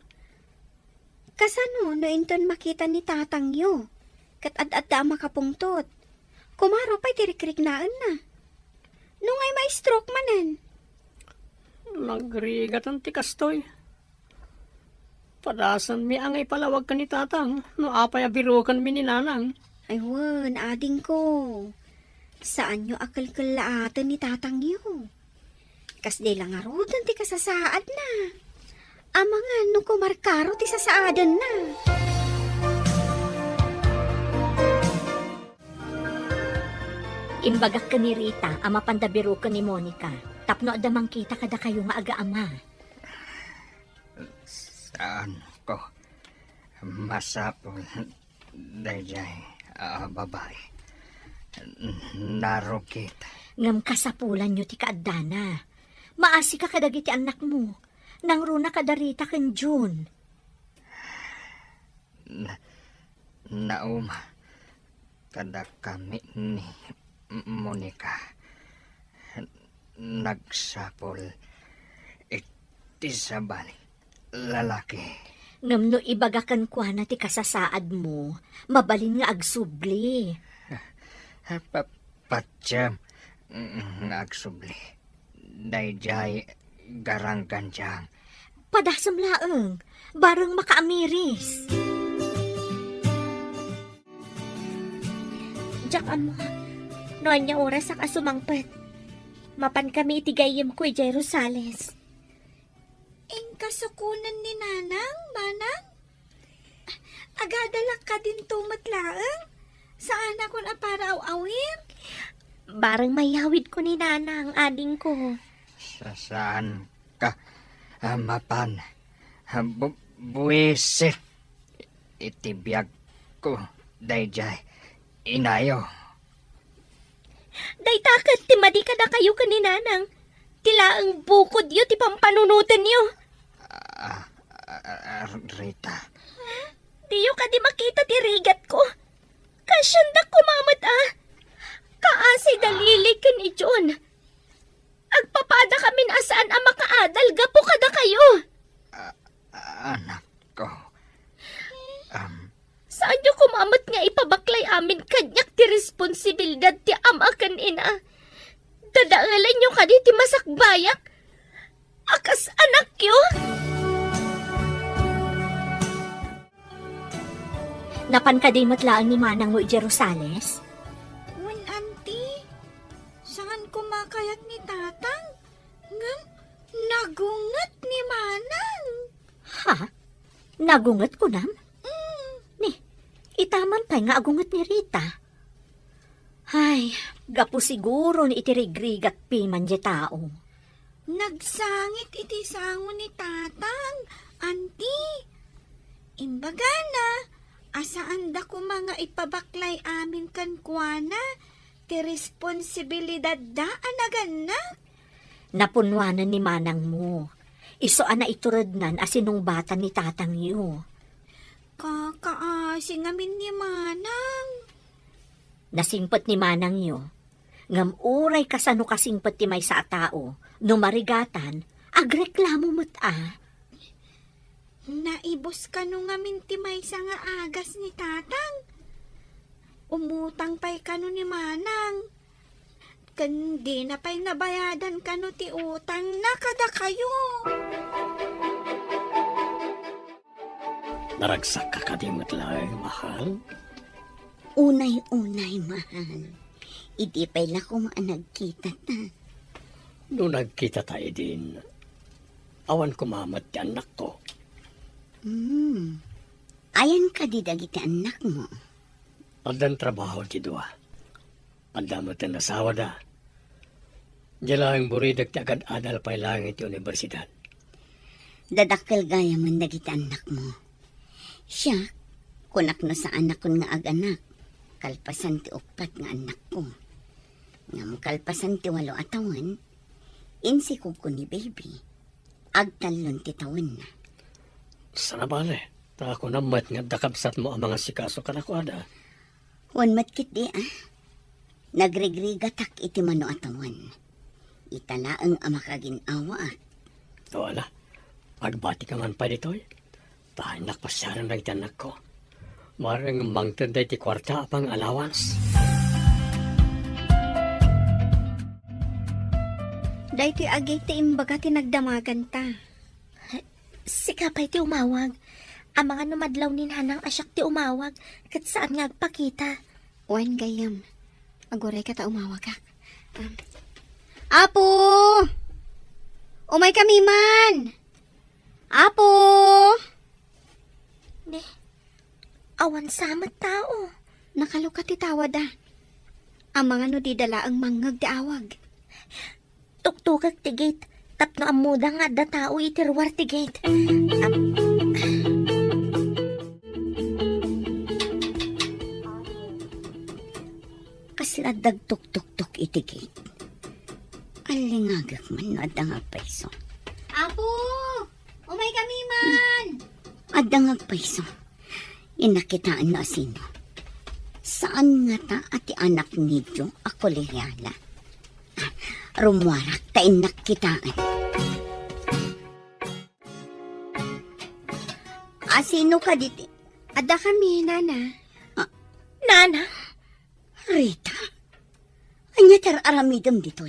Kasano no inton makita ni tatang niyo? Kat ad-adda makapungtot. Kumaro pa'y tirikrignaan na. Nung ay may stroke manen. Nagrigatan ti kastoy. Padasan mi ang ipalawag ka ni tatang. No apay abirogan mi ni nanang. Ay wan, ading ko. Saan nyo akalkalaatan ni tatang niyo? Kas di lang arudan ti kasasaad na. Amangan no kumarkaro ti sasaadan na. Imbagak ka ni Rita, ama pandabiro ka ni Monica. Tapno adamang kita kada kayo nga aga-ama. Saan ko masapol dayjay babae. Narukit. Ngam kasapulan nyo ti kaadana. Maasi ka kadagiti anak mo. Nang runa kada Rita ken June. Nauma kada kami ni Monica nagsapol iti sabali lalaki. Ngam no ibagakan kwa na ti kasasaad mo, mabalin nga agsubli. Patsyam agsubli dayjay garangganjang. Padasam laeng, bareng makaamiris. Diyak amo, noon niya oras ang asumangpet. Mapan kami itigayim ko ijay Rosales. Ing kasukunan ni nanang, manang? Agadalak ka din tumatlaang? Saan ako na para awir? Bareng mayawid ko ni Nana ang ading ko. Saan ka mapan buwisit itibiyag ko dayjay inayo. Daytakat ti madi ka na kayo kaninanang. Tilaang bukod yu ti pampanunutan yu. Rita. Diyo ka di makita ti rigat ko. Kasyanda kumamat Kaasi dalili ka ni John. Agpapada kami na saan ang makaadal gapo kada kayo. Anak ko. Saan nyo kumamat nga ipabaklay amin kanyak ti responsibilidad ti ama kan ina? Dadaalan nyo ka di ti masakbayak? Akas anak yo? Napan ka di matlaan ni Manang mo ije Rosales? Wen, auntie, saan kumakayat ni tatang? Ngam, nagungat ni manang. Ha? Nagungat ko nam? Ni, itaman pa nga agungat ni Rita. Ay, gapo siguro ni itirigrigat piman di tao. Nagsangit iti sango ni tatang, auntie. Imbaga na, asaan da ko mga ipabaklay amin kan kuana, ti responsibilidad da anaganak. Napunwanan ni Manang mo. Isoan na iturod nan asinong bata ni tatang yo. Kakaasi ngamin ni manang. Nasingpet ni Manang yo. Ngam uray kasano kasingpet ti may sa tao. No marigatan, agreklamo mo't Naibos ka no ngamin ti may sa nga agas ni tatang. Umutang pa'y kano ni manang. Kandi na pa'y nabayadan kano ti utang na kada kayo. Naragsak ka kadimot lang, mahal. Unay-unay, mahal. Idi pa'y lako nagkita ta. Noong nagkita tayo din, awan kumamat ti anak ko. Ayan ka di dagiti anak mo. Andan trabaho ti dua. Andan ti nasawa da. Diyan ang buridag ti agad adal pa'y langit ti universidad. Dadakkel gaya man dagiti anak mo. Siya, kunak no sa anak ko nga ag-anak. Kalpasan ti upat nga anak ko. Ngam kalpasan ti 8 atawan, insi ko ni baby. Agtalon ti tawen na. Sana bale, ta ako namat nga dakabsat mo ang mga sikaso kanakwada. Wan matkit di Nagregrigatak iti mano atawan. Italaang amakaginawa at. Wala, pagbati ka man pa dito'y. Tahan nakpasyaran ng tanak ko. Marang mangtanday ti kwarta pang allowance. Day ti agay ti imbaga ti nagdamagan ta. Sikapay ti umawag. Ang mga numadlaw ni Nanang asyak ti umawag. Kat saan nga agpakita. Wan gayam. Agoray ka ta umawag ka. Apo! Umay kami man! Apo! Ne, awan samat tao. Nakalukat ti tawad Ang mga no di dala ang mangag ti awag. Tuktukag ti gate. Tapno ang muda nga da tao itirwar ti gate. Kasla dagtuk-tuk-tuk itigit. Alingagak man no adang agpaiso. Apo! Umay kami man! Adang agpaiso. Inakitaan na sino. Saan nga ta ati anak nidyo ako liyala? Rumwarak ta inakitaan. Sino ka diti? Ada kami, Nana. Nana, Rita. Anya tar aramidam dito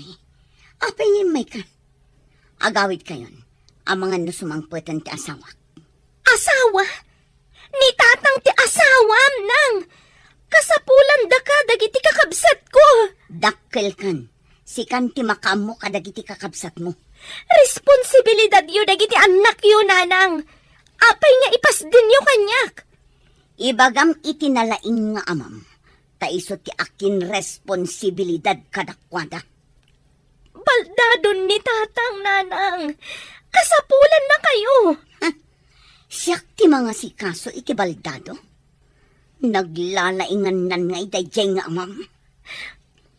Apay ngayon may ka. Agawid kayon. Ang mga nusumangputan ti asawa. asawa? Ni tatang ti asawam nang. Kasapulan da ka dagiti kakabsat ko. Dakkel kan. Sikan ti makamo kadagiti kakabsat mo. Responsibilidad yu dagiti anak yu, Nanang. Apay nga ipas din yu kanyak. Ibagam itinalain nga amam. Taiso ti akin responsibilidad kadakwada. Baldadon ni tatang, Nanang. Kasapulan na kayo. Siyak ti mga sikaso ikibaldado. Naglalaingan nan nga idayjay nga amam.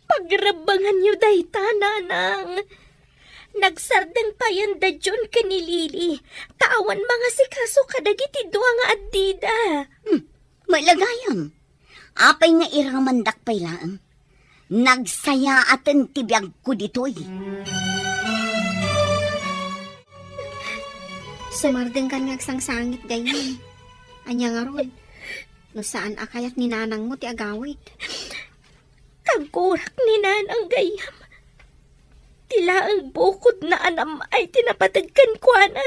Pagrabangan yu dayta, Nanang. Nagsardeng pa yan da John kanilili. Tawan mga sikaso kadagiti dua nga addida. May lagayam. Apay nga iramandak pay laang. Nagsaya aten tibiyag ko ditoy. Sumardeng kan ngagsangsangit ganyan. Anya nga ron. No saan akayat ni Nanang mo ti agawid. Kagurak ni Nanang gayam. Tila ang bukod na anam ay tinapatagkan ko na.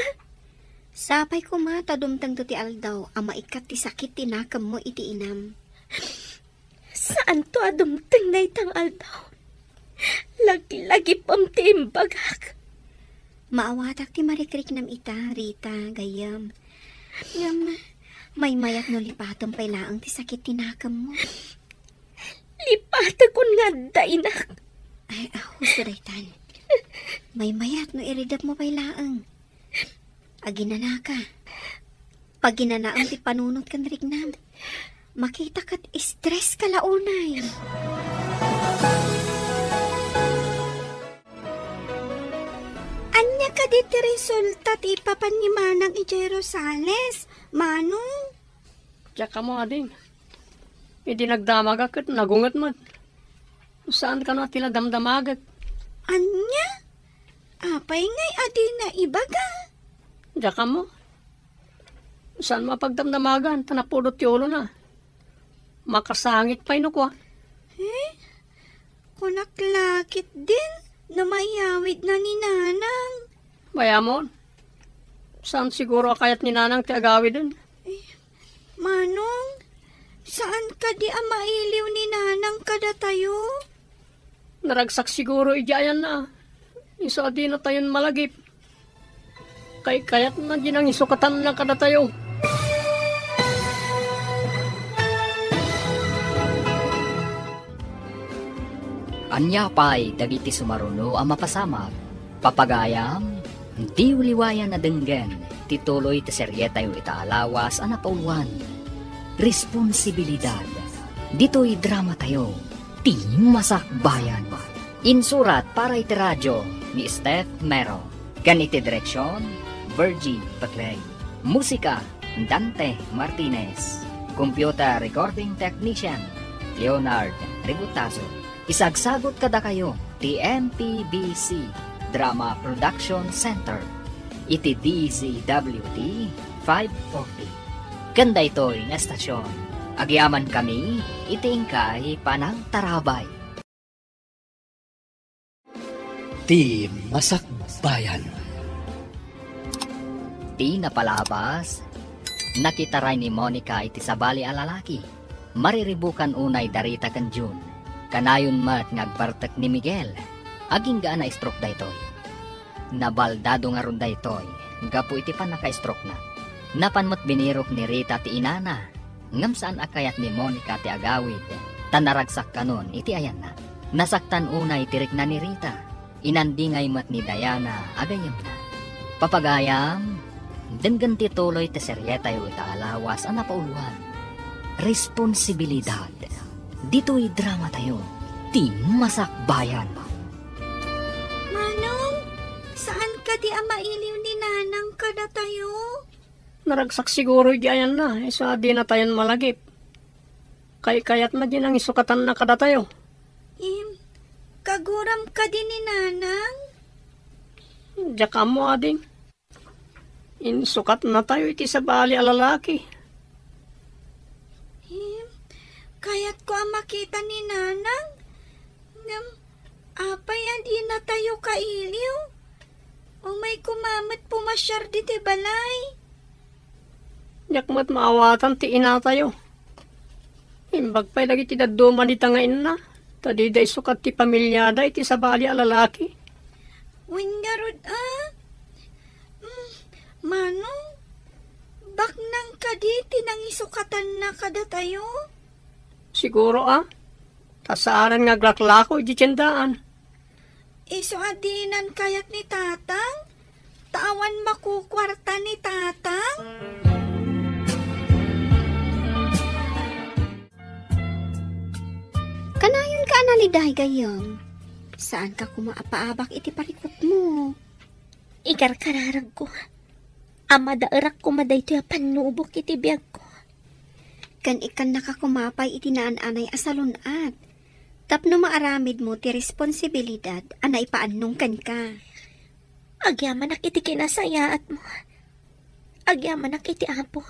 Sapay ko mata dumtang to ti aldaw. Ama ikat ti sakit tinakam mo iti inam. Saan to adumtang na itang aldaw? Lagi-lagi pam ti imbagak. Maawatak ti marikrik nam ita, Rita, gayam. Ngam, may mayat no lipatom pay laang ti sakit tinakam mo. Lipata kun nga dainak. Ay, husto daytan. May mayat no iridap mo pay laang. Aginana ka. Pag ginanaang ti panunot kan rignam, makita kat stress ka launay. Anya ka diti resulta ti papanimanang iti Rosales, Manong? Diya ka mo, ading. Hindi nagdamagak at nagungat mo. Saan ka na tila damdamagak? Anya? Apay ngay adi na ibaga. Diya ka mo. Saan mapagdamdamagan? Tanapulot yolo na. Makasangit pa inukwa. Kunaklakit din na mayawid na ni Nanang. Bayamon. Saan siguro kayat ni Nanang ti agawi din? Manong, Saan ka di mailiw ni nanang kada tayo? Naragsak siguro ijayan na. Iso di na tayon malagip. Kayat na ginang isukatan na kada tayo. Anya pa'y dagiti sumaruno ang mapasamag. Papagayam, di uliwayan na denggen, tituloy ti seryeta yu itaalawas ang napauluan. Responsibilidad. Dito'y drama tayo. Ti Masakbayan. Insurat para iti radyo ni Steph Mero. Ganiti direksyon, Virgie Paclay. Musika, Dante Martinez. Computer Recording Technician, Leonard Ributazo. Isagsagot kada kayo, ti MPBC Drama Production Center. Iti DZWT 540. Ganda ito'y nga estasyon. Agyaman kami, itingkay panang tarabay. Ti Masakbayan. Ti napalabas, nakitaray ni Monica iti sabali a lalaki. Mariribukan unay darita kan June. Kanayon mat ngagbartek ni Miguel. Aging gaan na stroke da itoy. Nabaldado nga ron da itoy. Gapu iti pa naka-stroke na. Napanmot binirok ni Rita ti inana. Ngam saan akayat ni Monica ti agawid. Tanaragsak kanon iti ayan na. Nasaktan unay tirik na ni Rita. Inandingay mat ni Diana agayam na. Papagayam, denggan ti tuloy ti seryeta yu itaalawas ang napauluan. Responsibilidad. Dito'y drama tayo. Ti Masakbayan. Manong, saan ka di mailiw ni nanang kada tayo? Naragsak siguro ijayan na. Iso di na tayon malagip. Kayat na ginang isukatan na kada tayo. Kaguram ka din ni nanang? Diyak mo ading. Insukat na tayo iti sa bali a lalaki. Kaya't ko ang makita ni nanang. Apay andi na tayo kailiw. O may kumamit pumasyar di ti balay. Diyak mo't maawatan ti ina tayo. Imbag pa'y lagi ti daduma di tangain na. Tadi day sukat ti pamilyada iti sa bali a lalaki. Wingarod Manong, bak nang kaditi nang isukatan na kada tayo? Siguro tasaaran nga glaklako iti tiyandaan. Iso adinan kayat ni tatang? Tawan makukwarta ni tatang? Kanayon ka analiday gayon. Saan ka kumaapaabak iti parikot mo? Igar kararag ko. Ama dairak ko maday ito panubok iti biyag ko. Kan ikan nakakumapay iti naan-anay asalunat. Tapno maaramid mo ti responsibilidad anay paanong kan ka. Agyaman iti kinasayaat mo. Agyaman iti apo.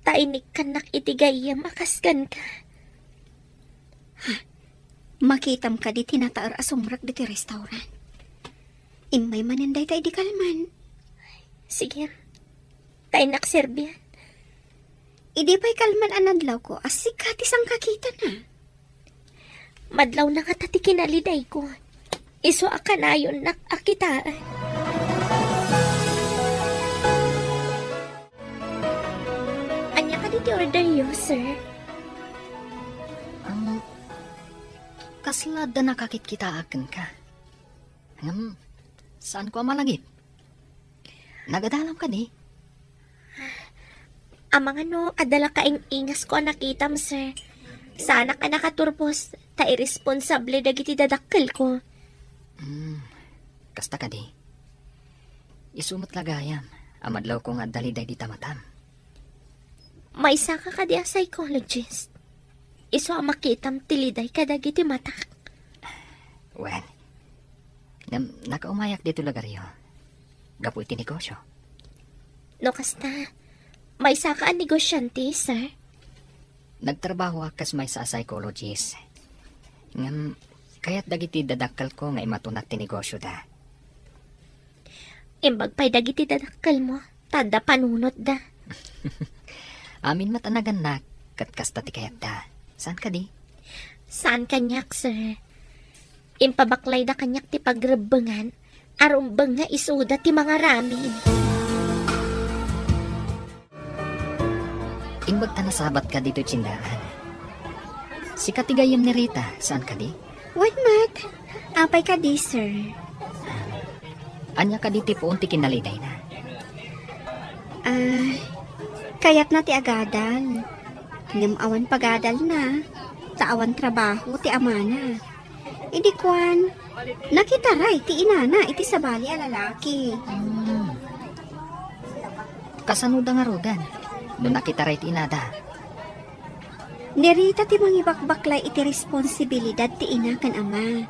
Tainik kan iti gayam akasgan ka. Makitam ka di tinataar asumrak di ti restaurant. Imay maninday tayo di kalman. Sige. Tainak serbian. Idi pa'y kalman anadlaw ko asikati sang kakita na. Madlaw na nga tati kinaliday ko. Iso akanayon nakakitaan. Anya ka diti order yo, sir? Kaslad na nakakit-kitaakan ka. Saan ko malagip? Nagadalam ka di? Amang adala kaing ingas ko nakitam, sir. Sana ka nakaturpos, ta irresponsable dagiti dadakkel ko. Kasta ka di? Isumot lagayam, amadlaw ko nga daliday di tamatam. May isa ka di a psychologist. Iso ang makitam tiliday kadagiti matak. Well, nakaumayak dito lagaryo. Gapu iti negosyo. No kasta, may isa ka ang negosyante, sir. Nagtrabaho akas may sa psychologist. Kaya't dagiti dadakkel ko nga imatunat ti negosyo da. Imbag pa'y dagiti dadakkel mo, tada panunot da. Amin matanagan nak, Katkasta ti kayat da. Saan ka di? Saan kanyak, sir? Impabaklay da kanyak ti pagrebengan, arumbang nga isuda ti mga ramin. Imbag ta nasabat ka dito tsindahan. Si katigayan ni Rita, saan ka di? What, Mat? Apay ka di, sir. Anya ka di ti poon ti kinaliday na. Kayat na ti agadal. Ngam pagadal na. Taawan trabaho ti amana. Idi kwan, nakitaray ti inana iti sabali a lalaki. Kasano da nga rodan? No nakita rin inada. Nirita ti mangibakbaklay iti responsibilidad ti ina kan ama.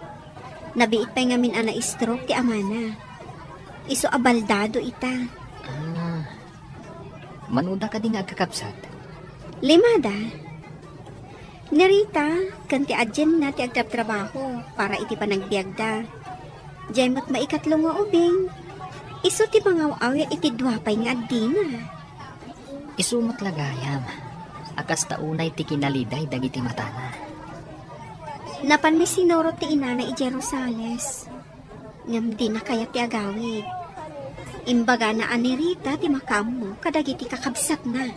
Nabiit pa'y ngamin ana stroke ti amana. Iso abaldado ita. Manuda ka di nga agkakapsat. Limada. Nirita, kanti adyan na ti agtrabaho para iti panagbiagda. Diyemot maikatlong nga ubing. Iso ti pangaw-awi iti duwapay nga adina. Isumot lagayam. Akas taunay ti kinaliday dagiti matana. Napan mi sinoro ti inana i Jerusales. Ngam di na kaya ti agawid. Imbaga na anirita ti makamo kadagiti kakabsat na.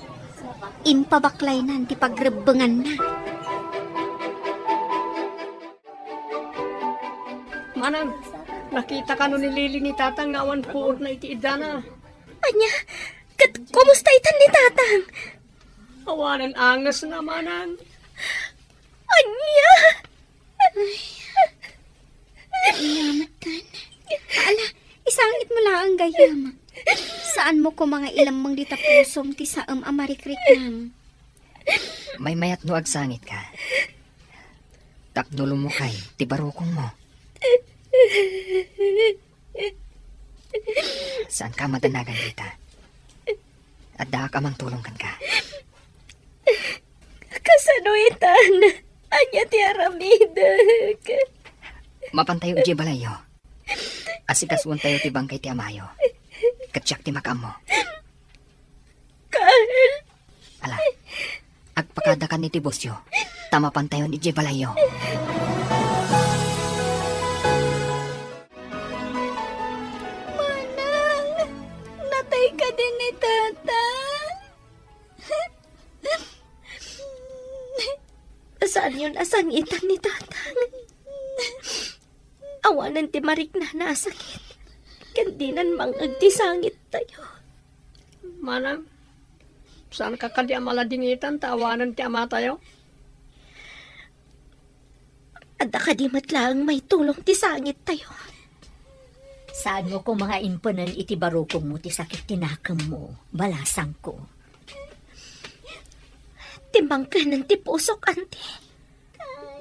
Impabaklay nan ti pagrebengan na. Manang, nakita ka no ni Lili ni Tatang nga awan puod na iti idana. Anya, kumusta itan ni tatang? Awanan angas na, Manang. Anya! Yamatan. Ala, isangit mo lang ang gayam. Saan mo ko mga ilang mang ditapusom ti saam amarikrik lang. May mayat no agsangit ka. Taknulo mo kay, ti barukong mo. Saan ka madanagan dita? At daa ka mang tulong kan ka. Kasano itan? Anya ti aramidag. Mapantayo di balayo. Asikasuan tayo ti bangkay ti amayo. Katsyak ti makamo. Carl! Ala, agpakada ka ni ti bosyo. Tamapan tayo ni di balayo. Manang, natay ka din ni tata. Saan yun asangitan ni tatang? Awanan ti marik na nasakit. Kandinan mang agtisangit tayo. Manang, saan ka kadi amaladingitan tawanan ti ama tayo? Adda ka di matlaang may tulong ti sangit tayo. Saan mo ko mga imponan iti barukong mo ti sakit tinakam mo, balasang ko. Timbang ka ng ti pusok, ante.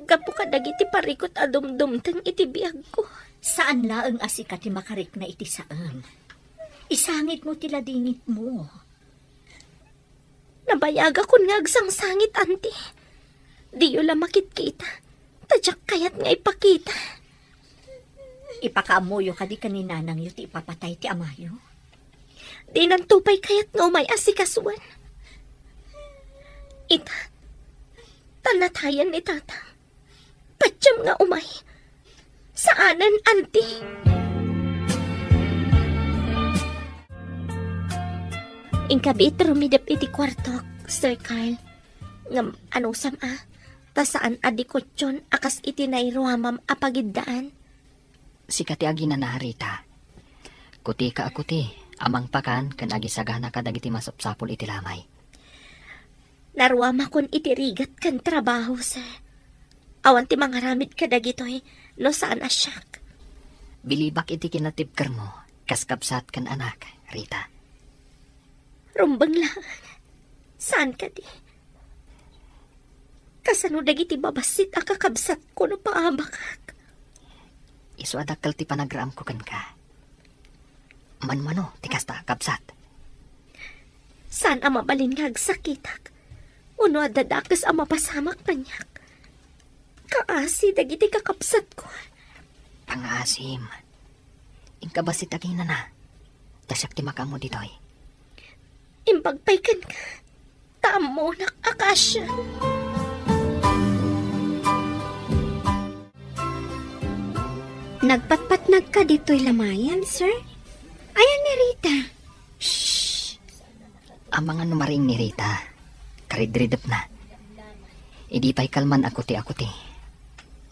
Gapo ka dagi ti parikot adumdumtang iti biag ko. Saan laang asika ti makarik na iti saan? Isangit mo ti ladingit mo. Nabayaga ko nga agsang sangit, ante. Di yun lang makit-kita. Tadyak kayat nga ipakita. Ipakaamoyo ka di kanina nang yu ti ipapatay ti amayo. Di nang tupay kayat nga umay asikasuan. Ita, tanatayan ni tatang. Padyam nga umay. Saanan, ante? Ingkabit rumidap iti kwartok, Sir Carl. Ngam, ano sam ta saan adikotyon akas iti nairuamam apagidaan. Si kati agi na naharita. Kuti ka akuti, amang pakan kan agi sagana ka dagiti masapsapol iti lamay. Naruama kon iti rigat kan trabaho, sir. Awan ti mangaramid ka dagitoy, no saan asyak. Bilibak iti kinatibkar mo, kaskapsat kan anak, Rita. Rumbang lang. Saan ka di? Kasano dagiti babasit akakabsat ko no paabakak. Isu adakkel ti panagraam ko kan ka. Manmano, ti kasta, kapsat. Saan ang mabalin nga agsakitak? Uno adadakas ang mapasamak kanyak. Kaasi dagiti kakapsat ko. Pangasim. Ingkabasit agina na. Tasyak ti makamo ditoy. Imbagpaykan ka. Tamo nak Akasya. Nagpatpatnag ka dito'y lamayan, sir? Ayan ni Rita. Ang mga numaring ni Rita, karidridap na. Idi pa'y kalman ako ti.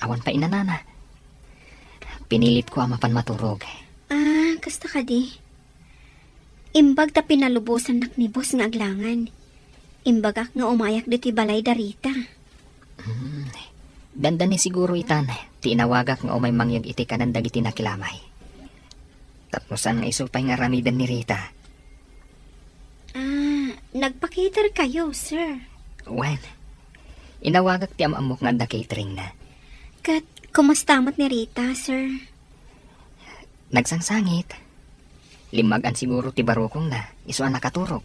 Awan pa inanana. Pinilit ko ang mapan maturog. Ah, kasta ka di. Imbag ta pinalubusan nak ni boss nga aglangan. Imbagak nga umayak diti balay da Rita. Ganda ni siguro itan, tinawagak nga umay mangyag iti kanan dagiti nakilamay. Tapusan nga isupay nga ramidan ni Rita. Ah, nagpa-cater kayo, sir. Wen, inawagak ti amamok nga da catering na. Kat, kumastamat ni Rita, sir? Nagsangsangit. Limagan siguro ti barukong na, iso ang nakaturog.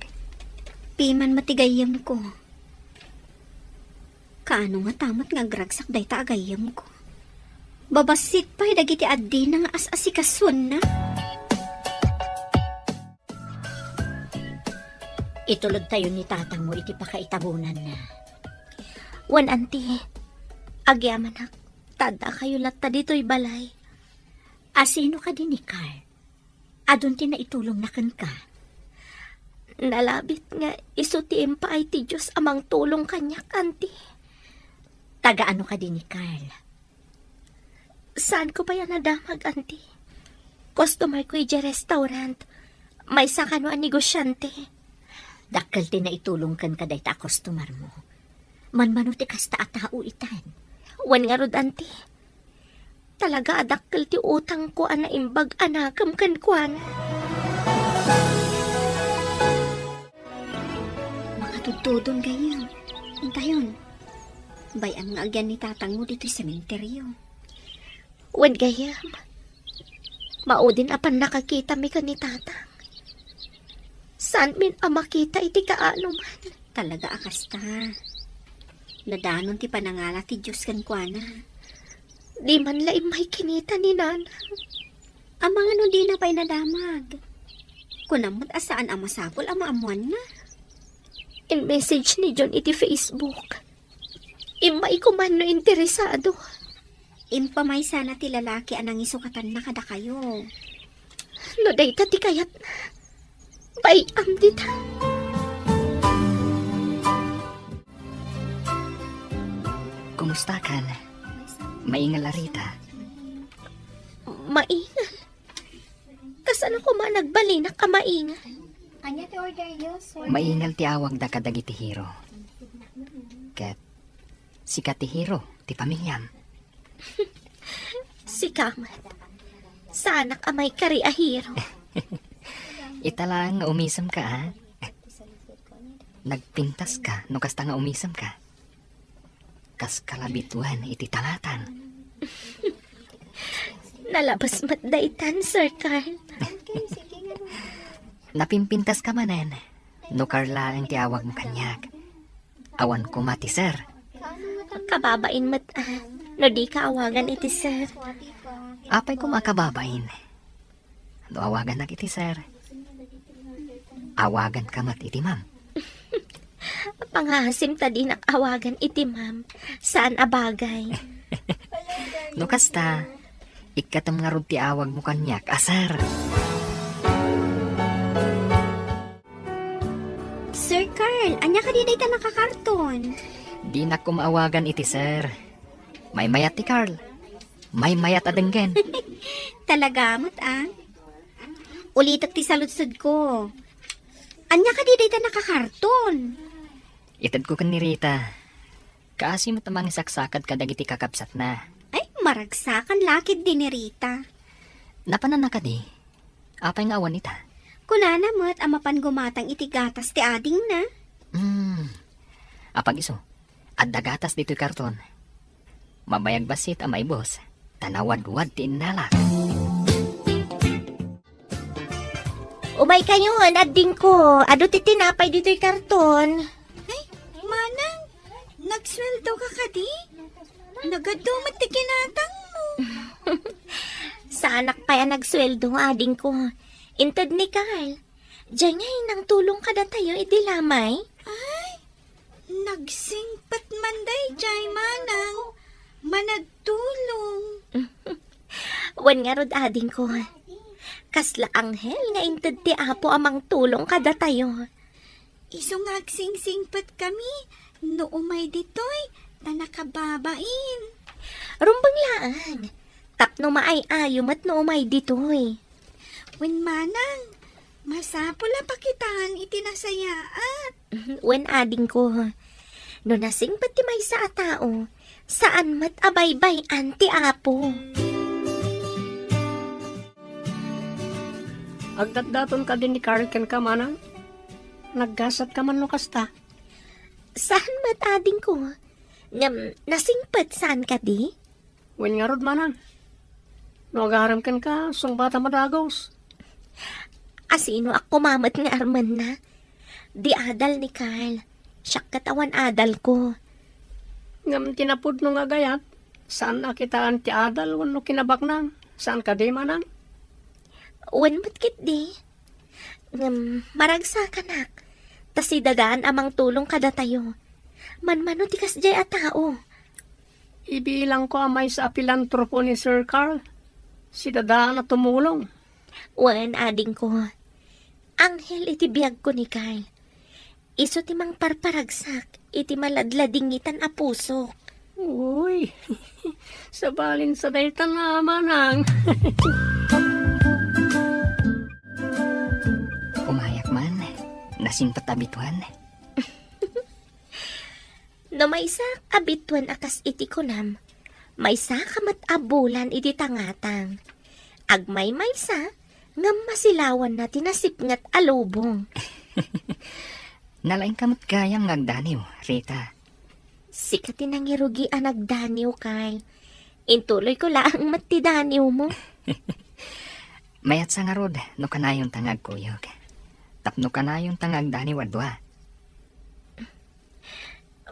Piman matigayam ko. Kaano nga tamat nga gragsak day ta agayam ko. Babasit pa'y dagiti addi na nga as-asikason na. Itulog tayo ni tatang mo iti pakaitabunan na. Wan auntie, agyaman nak, tada kayo latta dito'y balay. Asino ka din ni Carl? Adun ti na itulong na kan ka. Nalabit nga isutiim pa ay ti Diyos amang tulong kanyak, auntie. Taga-ano ka din ni Carl? Saan ko pa yan nadamag, auntie? Customer ko ije restaurant. May sakano ang negosyante. Dakkel ti na itulong kan kaday ta customer mo. Manmano ti kasta at tao itan. Wan nga rod, auntie. Talaga adakkel ti utang ko ana imbag anakam kan kwan. Mga tutudon ganyan. Intayon. Bayan nga agyan ni tatang mo dito'y sementeryo. Wan gayam. Maudin apan nakakita mi ka ni tatang. Saan min makita iti kaano man? Talaga akasta. Nadanon ti panangala ti Diyos kan kuana. Di man laim may kinita ni nana. Ang mga no di na pa'y nadamag. Kunamot asaan ang masapol ang maamuan na. In message ni John iti Facebook. Imay ko man no interesado. Impamay sana ti lalaki anang isukatan na kada kayo. No day ta ti kayat na. Bayam dita. Kumusta kan? Maingal la Rita. Maingal. Kasano ko man nagbalinak ka maingal? Maingal ti awag da kadagiti hero. Ket si ti hero ti pamilyam. Si Kamat. Sana ka may kariahiro. Italang nga umisam ka, ha? Nagpintas ka, no kasta nga umisam ka. Kas kalabituan iti talatan. Nalabas matdaitan, Sir Carl. Napimpintas ka manen, no Carla ang tiawag mo kanyak. Awan ko mati, sir. Kababain no di ka awagan iti sir. Apay ko makababain. No awagan na iti, sir. Awagan ka mat iti, ma'am. Pangasim ta di nakawagan iti ma'am. Saan abagay? No kasta, ikatam nga rod ti awag mo kanyak, asar. Sir Carl, anya ka di ta nakakarton? Di na ko maawagan iti, sir. May mayat ti Carl. May mayat adenggen. Talaga mat Ulitak ti saludsod ko. Anya ka di ta nakakarton? Itad ko kan ni Rita. Kaasi mo tamang saksakad kadagiti kakapsat na. Ay, maragsakan lakid din ni Rita. Napanan ka di. Apay nga awan ita. Kunana mo't amapan gumatang iti gatas ti ading na. Apag iso. At dagatas dito'y karton. Mabayag basit amay boss. Tanawad-wad ti inalak. Umay kayo, ading ko. Ado ti tinapay dito'y karton. Manang, nagsweldo ka ka di? Nagadumat ti kinatang mo. Sa anak pa yan nagsweldo nga ading ko. Intod ni Carl. Diyan nga nang tulong ka na tayo, iti lamay. Nagsingpat manday, jay manang. Managtulong. Wan nga rod ading ko. Kasla anghel nga inted ti Apo amang tulong kada tayo. Iso ngagsingsingpat kami. No umay ditoy, na nakababain. Rumbang laan. Tapno maay-ayo mat no umay ditoy. Wen manang, masapula pakitaan itinasayaat. Wan ading ko. No nasingpat ti may sa tao, saan mat abaybay anti Apo. Agdatdaton ka din ni Carl ken ka manang. Naggasat ka man no kasta. Saan mat ading ko? Ngam, nasingpat saan ka di? Wen nga rod manang. No agaram ken ka, sung bata madagos. Asino ako mamat nga arman na? Di adal ni Carl. Siyak katawan adal ko. Ngam tinapod no nga gayat. Saan akitaan ti adal wano kinabaknang? Saan ka di manang? Wan matkit di. Ngam, maragsa ka nak. Tas si dadaan amang tulong kada tayo. Manmano tikas jay a tao. Ibilang ko amay sa apilantropo ni Sir Carl. Si dadaan na tumulong. Wan ading ko. Anghel iti biyag ko ni Carl. Iso ti mang parparagsak. Iti maladladingitan a puso. Uy, sabalin sa dayta na manang. Umayak man, nasingpat abituan. No may sa abituan akas iti kunam. May sa kamat abulan iti tangatang. Agmay may sa, ngam masilawan na tinasipngat alubong. Nalaing kamot kayang ngagdaniw, Rita. Sikati nang irugi ang nagdaniw, Carl. Intuloy ko lang mati daniw mo. Mayat sa nga rod, no kanayong tangag kuyog. Tapno kanayong tangag daniw adwa.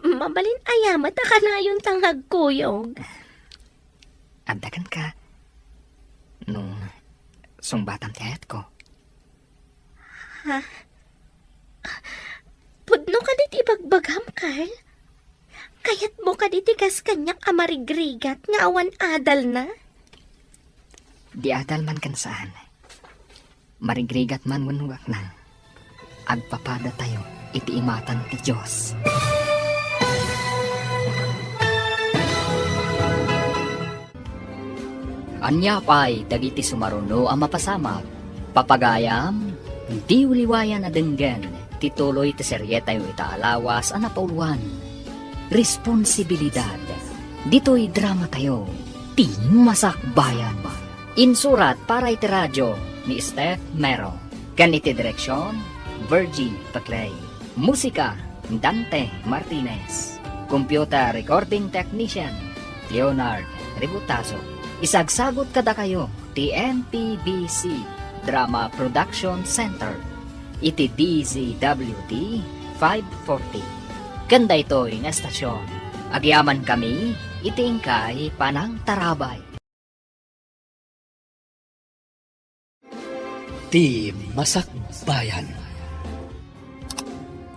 Mabalin ayamat ka na yung tanghag kuyog. Abdakan ka. Nung sungbatang tiyayat ko. Pudno ka dit ibagbagam, Carl. Kayat mo ka ditigas kanyak amarigrigat nga awan adal na. Di adal man kan saan. Marigrigat man wanugak na. Agpapada tayo iti imatan ti Diyos. Anya pa'y dagiti sumaruno ang mapasamag. Papagayam, di uliwayan na denggan. Tituloy ti seryeta yung itaalawas ang napauluan. Responsibilidad. Dito'y drama tayo. Ti Masakbayan. Insurat para iti radyo ni Steph Mero. Ganiti direksyon, Virgie Paclay. Musika, Dante Martinez. Computer recording technician, Leonard Ributaso. Isagsagot kada kayo, TMPBC Drama Production Center. Iti DZWT 540. Ganda ito'y nga estasyon. Agyaman kami, itingkay panang tarabay. Ti Masakbayan.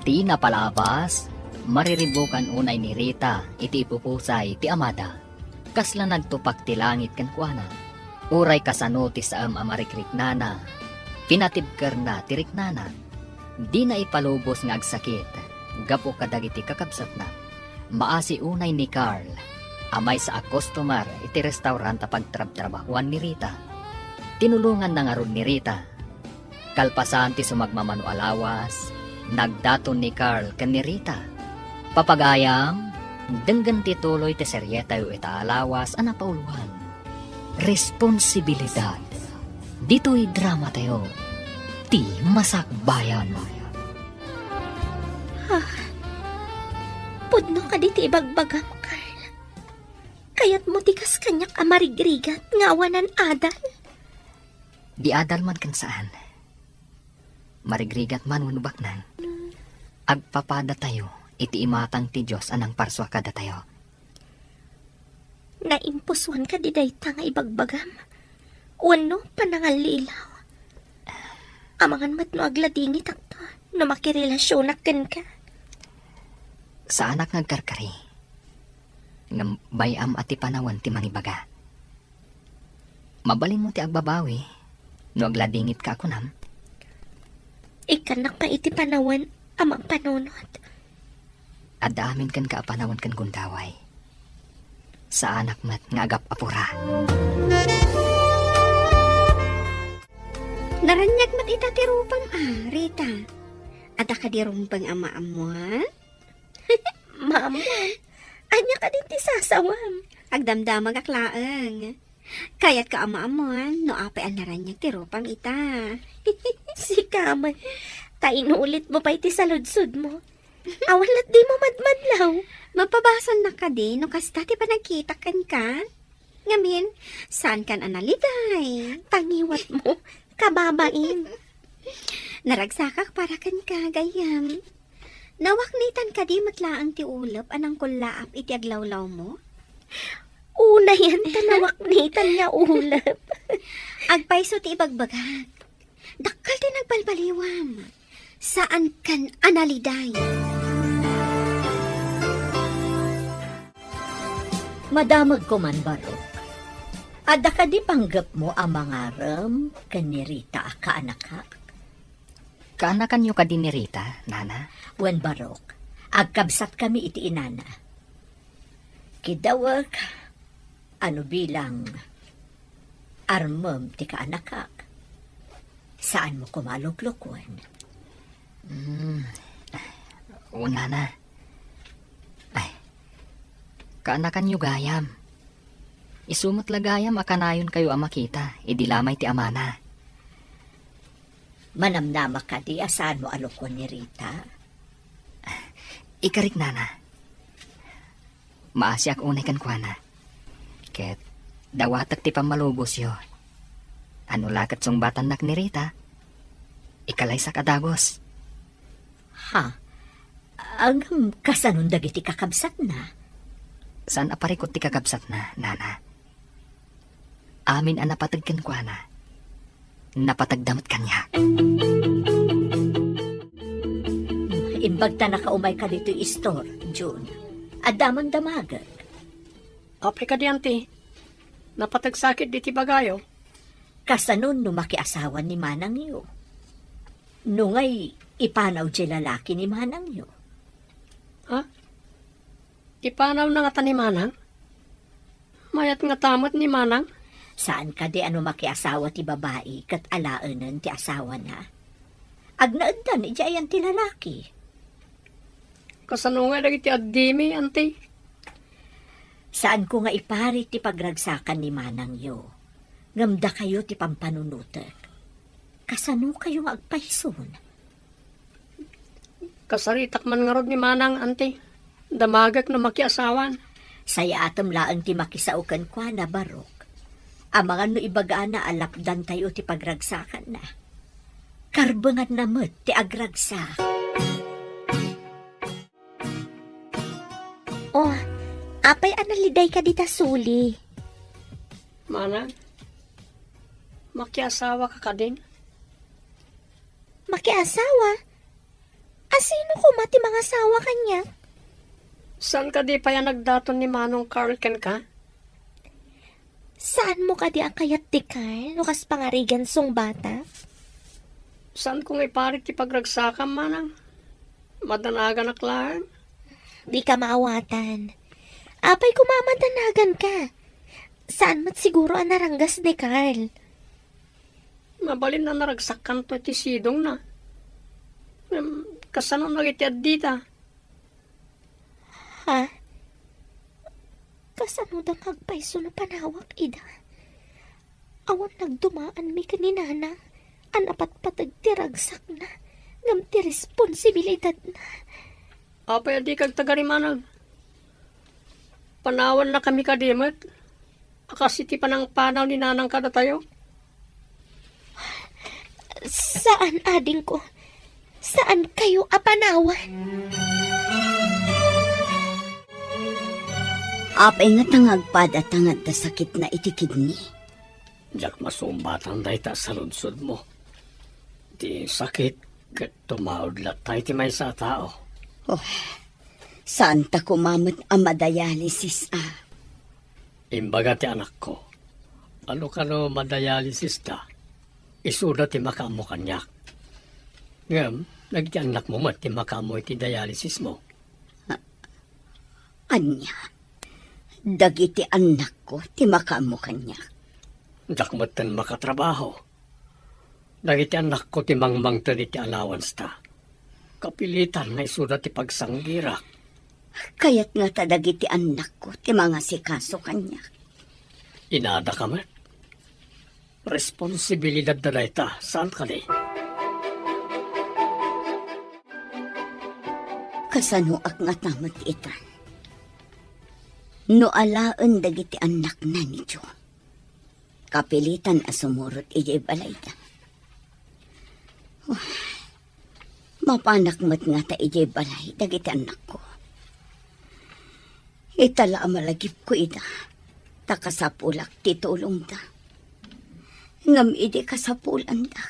Ti napalabas, mariribukan unay ni Rita, iti ipupusay ti Amada. Kasla nagtupak ti langit kan kuana. Uray kasano ti saam amarikrik-nana. Pinatibker na ti riknana. Di na ipalubos nga agsakit. Gapo kadagiti kakabsat na. Maasi unay ni Carl. Amay sa customer iti restaurant pagtrab-trabahuan ni Rita. Tinulungan na nga ron ni Rita. Kalpasan ti sumagmamano alawas. Nagdaton ni Carl kan ni Rita. Papagayam, denggan tituloy ti seryeta yu itaalawas ang napauluhan. Responsibilidad. Dito'y drama tayo. Ti Masakbayan. Pudno ka diti ibagbagam, Carl. Kayat mo tikas kanyak amarigrigat nga awanan adal. Di adal man kan saan. Marigrigat man wanubak nan. Agpapada tayo, iti imatang ti Diyos anang parswa kada tayo. Naimpuswan ka di dayta nga ibagbagam. Wano panangalilaw. Amangan mat no agladingit akto na makirelasyonak ken ka. Sa anak nagkarkari. Nga bayam at ipanawan ti mangibaga. Mabalin mo ti agbabawi. No agladingit ka ako nam. Ikanak pa iti panawan amang panunot. Adaamin kan ka panawan kan gundaway. Sa anak mat nga agap apura. Naranyag mat ita ti rupang Rita. Ada ka di rumpang ama-amuan? Maamuan, anya ka din ti sasawam. Agdamdamag aklaang. Kayat ka ama-amuan, no apay ang naranyag ti rupang ita. Si Kaman, tainulit mo pa iti saludsud mo. Awalat di mo madmadlaw. Mapabasan na ka di, no kasta ti pa nagkitakan ka? Ngamin, saan kan analiday? Tangiwat mo, kababain. Naragsakak para kan ka, gayam. Nawaknitan ka di matlaang ti ulap anang kulaap iti aglawlaw mo? Una yan, tanawaknitan nga ulap. Agpaiso ti ibagbagag. Dakkal ti nagbalbaliwam. Saan kan analiday? Madamag ko man, Barok. Ada ka di panggap mo ang mga ram kanirita ka anak ka? Kaanakan nyo ka din ni Rita, nana? Wen Barok, agkabsat kami iti inana. Kidawag, ano bilang armam ti ka anak ka? Saan mo kumaluklukwan? Una na. Ay, kaanakan nyo gayam. Isumot lagayam akanayon kayo ang makita, idilamay ti amana. Manamnama ka di asaan mo alukon ni Rita? Ikarik nana. Maasyak unay kan kuana. Ket, dawatak ti pamalubos yo. Ano lakat song batan nak ni Rita? Ikalay sa kadagos. Ha? Ang kasanong dagiti kakabsat na? Saan aparikot ti kakabsat na, nana? Amin ang napatagkan kuana. Napatagdamot kanya. Imbag ta nakaumay ka dito istor, June. Adamang damagag. Apay ka di, auntie. Napatagsakit di ti bagayo. Kasanon no makiasawan ni Manang yo. Nungay ipanaw di lalaki ni Manang yo. Ha? Ipanaw na nga ta ni Manang? Mayat nga tamot ni Manang? Saan ka di ano makiasawa ti babae kat alaanan ti asawa na? Agnaaddan iti ayan ti lalaki. Kasanungay lagi ti addimi, auntie. Saan ko nga ipari ti pagragsakan ni Manang yo? Ngamda kayo ti pampanunutek. Kasano kayo nga agpaison? Kasaritak man nga rod ni Manang, auntie. Damagak na makiasawan. Saya atam laang ti makisaukan kwa na Barok. Ang mga no ibagaan na alapdan tayo ti pagragsakan na. Karbangan na mo't ti agragsak. Oh, apay analiday ka dita suli. Manang, makiasawa ka din? Makiasawa? Asino ko mati mga asawa kanya? Saan ka di pa yan nagdaton ni Manong Carl ken ka? Saan mo ka di ang kayat ti Carl? Lukas pangarigan song bata? Saan kong iparit ti pagragsakam, Manang? Madanagan aklaan. Di ka maawatan. Apay kumamadanagan ka. Saan mat siguro ang naranggas ni Carl? Mabalin na naragsakan to ti sidong na. Kasano nagitiad dita? Ha? Kasano dang agpaiso na panawak, ida? Awan nagdumaan mi kaninana. Anapat patagtiragsak na. Ngam ti responsibilidad na. Apay adi kag tagarimanag. Panawan na kami kadimot. Akasiti pa ng panaw ni Nanang kada tayo. Saan, ading ko? Saan kayo apanawan? Apay nga tangagpad at tangad na sakit na itikid ni. Diyak masumbatan day ta sa lunsod mo. Di sakit kat tumawad lat tayo ti may sa tao. Saan ta kumamot ang madayalisis, Imbaga ti anak ko. Ano ka no madialysis ta? Isuda ti makamo kanyak. Ngam, nagiti anak mo mat ti makamo iti dialysis mo. Anya, dagiti anak ko, ti makamo kanya. Dakmatan makatrabaho. Dagiti anak ko ti mangmang ti allowance ta. Kapilitan na isuda ti pagsanggirak. Kaya't nga ta dagiti anak ko, ti mga sikaso kanya. Inada ka man. Responsibilidad na dayta. Saan ka di? Kasanuak nga tamat itan. No alaan dagiti anak na ni Jo. Kapilitan asumurot ijay balayda. Mapanak mat nga ta ijay balay dagiti anak ko. Itala malagip ko ida. Takasapulak titulong da. Ngam ide kasapulan da.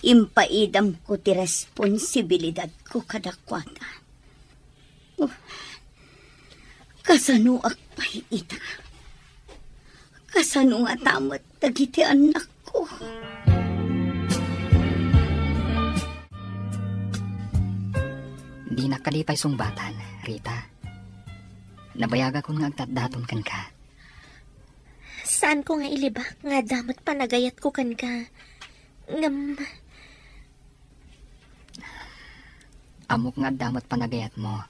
Impaidam ko ti responsibilidad ko kadakwata. Kasanuak pa'y ita. Kasanu nga tamat dagiti anak ko. Di nakalipay sungbatan, Rita. Nabayaga ko nga agtatdaton kan ka. Saan ko nga ilibak nga damat panagayat ko kan ka? Ngam, Amok nga damat panagayat mo.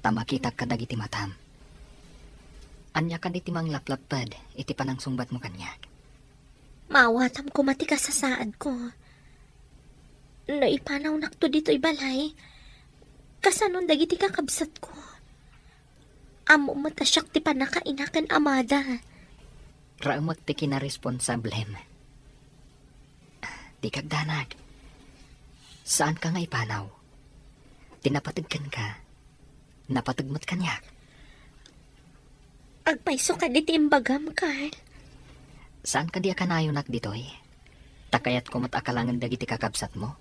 Tamakita ka dagiti matam. Anya ka iti mang laplapad, iti panang sungbat mo kanya. mawatam ko mati ka sa saad ko. No ipanaw nakto dito ibalay. Kasanon dagiti kakabsat ko. Amo matasyak ti panakainakan amada. Raamot ti kinaresponsablem. Di kagdanag. Saan ka nga ipanaw? Tinapatagkan ka. Napatagmat kanya. Agpaiso ka diti imbagam, Carl. Saan ka di akanayonak ditoy? Takayat ko matakalangan dagiti kakabsat mo?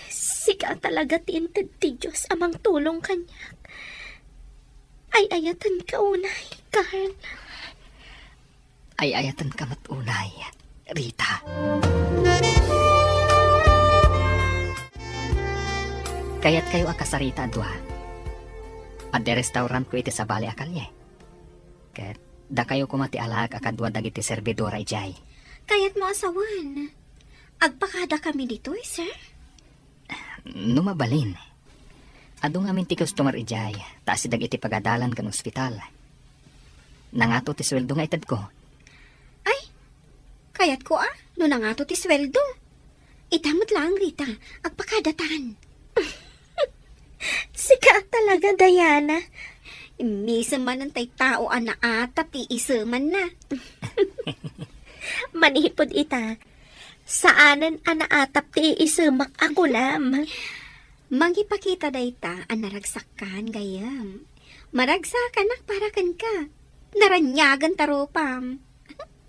Sika talaga tinted ti Diyos amang tulong kanya. Ay ayatan ka unay, Carl. Ay ayatan ka matunay, Rita. Kaya't kayo akasarita adwa. At de restaurant ko iti sa Bali Akalye. Ket da kayo kumati alag akadwa dagiti servidora ijay. Kaya't mo asawan. Agpakada kami dito sir. Numabalin. Ado nga min ti customer ijay, taas si dagiti pagadalan kan ospital. Nangato ti sweldo nga itad ko. Kaya't ko no na nga to ti sweldo. Itamot lang, Rita. Agpakadatan. Sika talaga, Diana. Misa man ang tay tao na atap ti isaman na. Manihipod ita. Saanan anaatap ti isumak ako lam. Mangipakita dayta ang naragsakan gayam. Maragsakan para kan ka. Naranyagan taropam.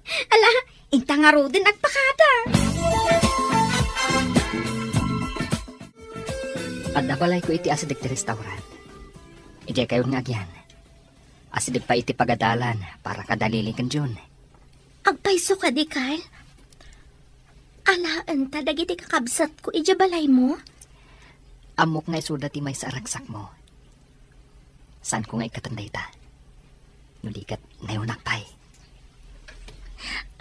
Ala, inta nga ro din agpakada. At nabalay ko iti asidik ti restaurant. Ijay kayo nga agyan. Asidik pa iti pagadalan para kadalili kan Jun. Agpaiso ka di, Carl. Alaan ta dagiti kakabsat ko ijabalay mo. Amok nga isuda ti may saraksak mo. Saan ko nga ikatanday ta? Nulikat ngayon nakpay.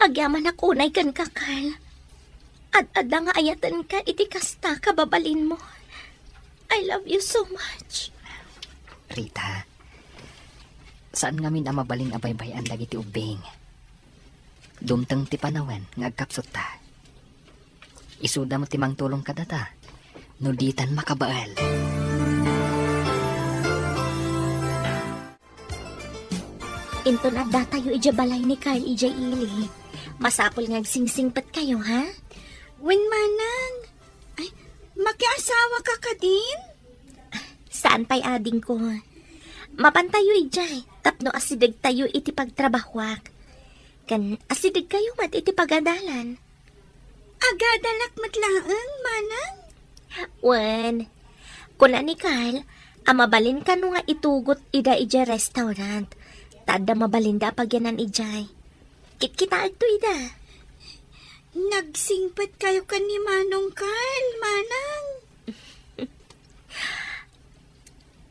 Agyaman ako unay kan ka, Carl. At ada nga ayatan ka iti kasta kababalin mo. I love you so much. Rita, saan nga min amabaling abaybayan dagiti ubing? Dumtang ti panawan nga agkapsot ta. Isuda mo timang tulong ka data. Nuditan makabaal. Into na tayo ijabalay ni Carl ijay ili. Masapol nga agsingsingpat kayo, ha? Wen manang. Ay, makiasawa ka ka din? Saan pa'y ading ko? Mapantayo ijay. Tapno asidig tayo iti pagtrabahwak. Kan asidig kayo mat iti pagadalan. Agadalak matlaang, manang. Wen, kuna ni Carl, Amabalin ka no nga itugot ida ija restaurant. Tada mabalinda pagyanan ijay. Kita agto ida. Nagsingpat kayo kan ni Manong Carl, Manang.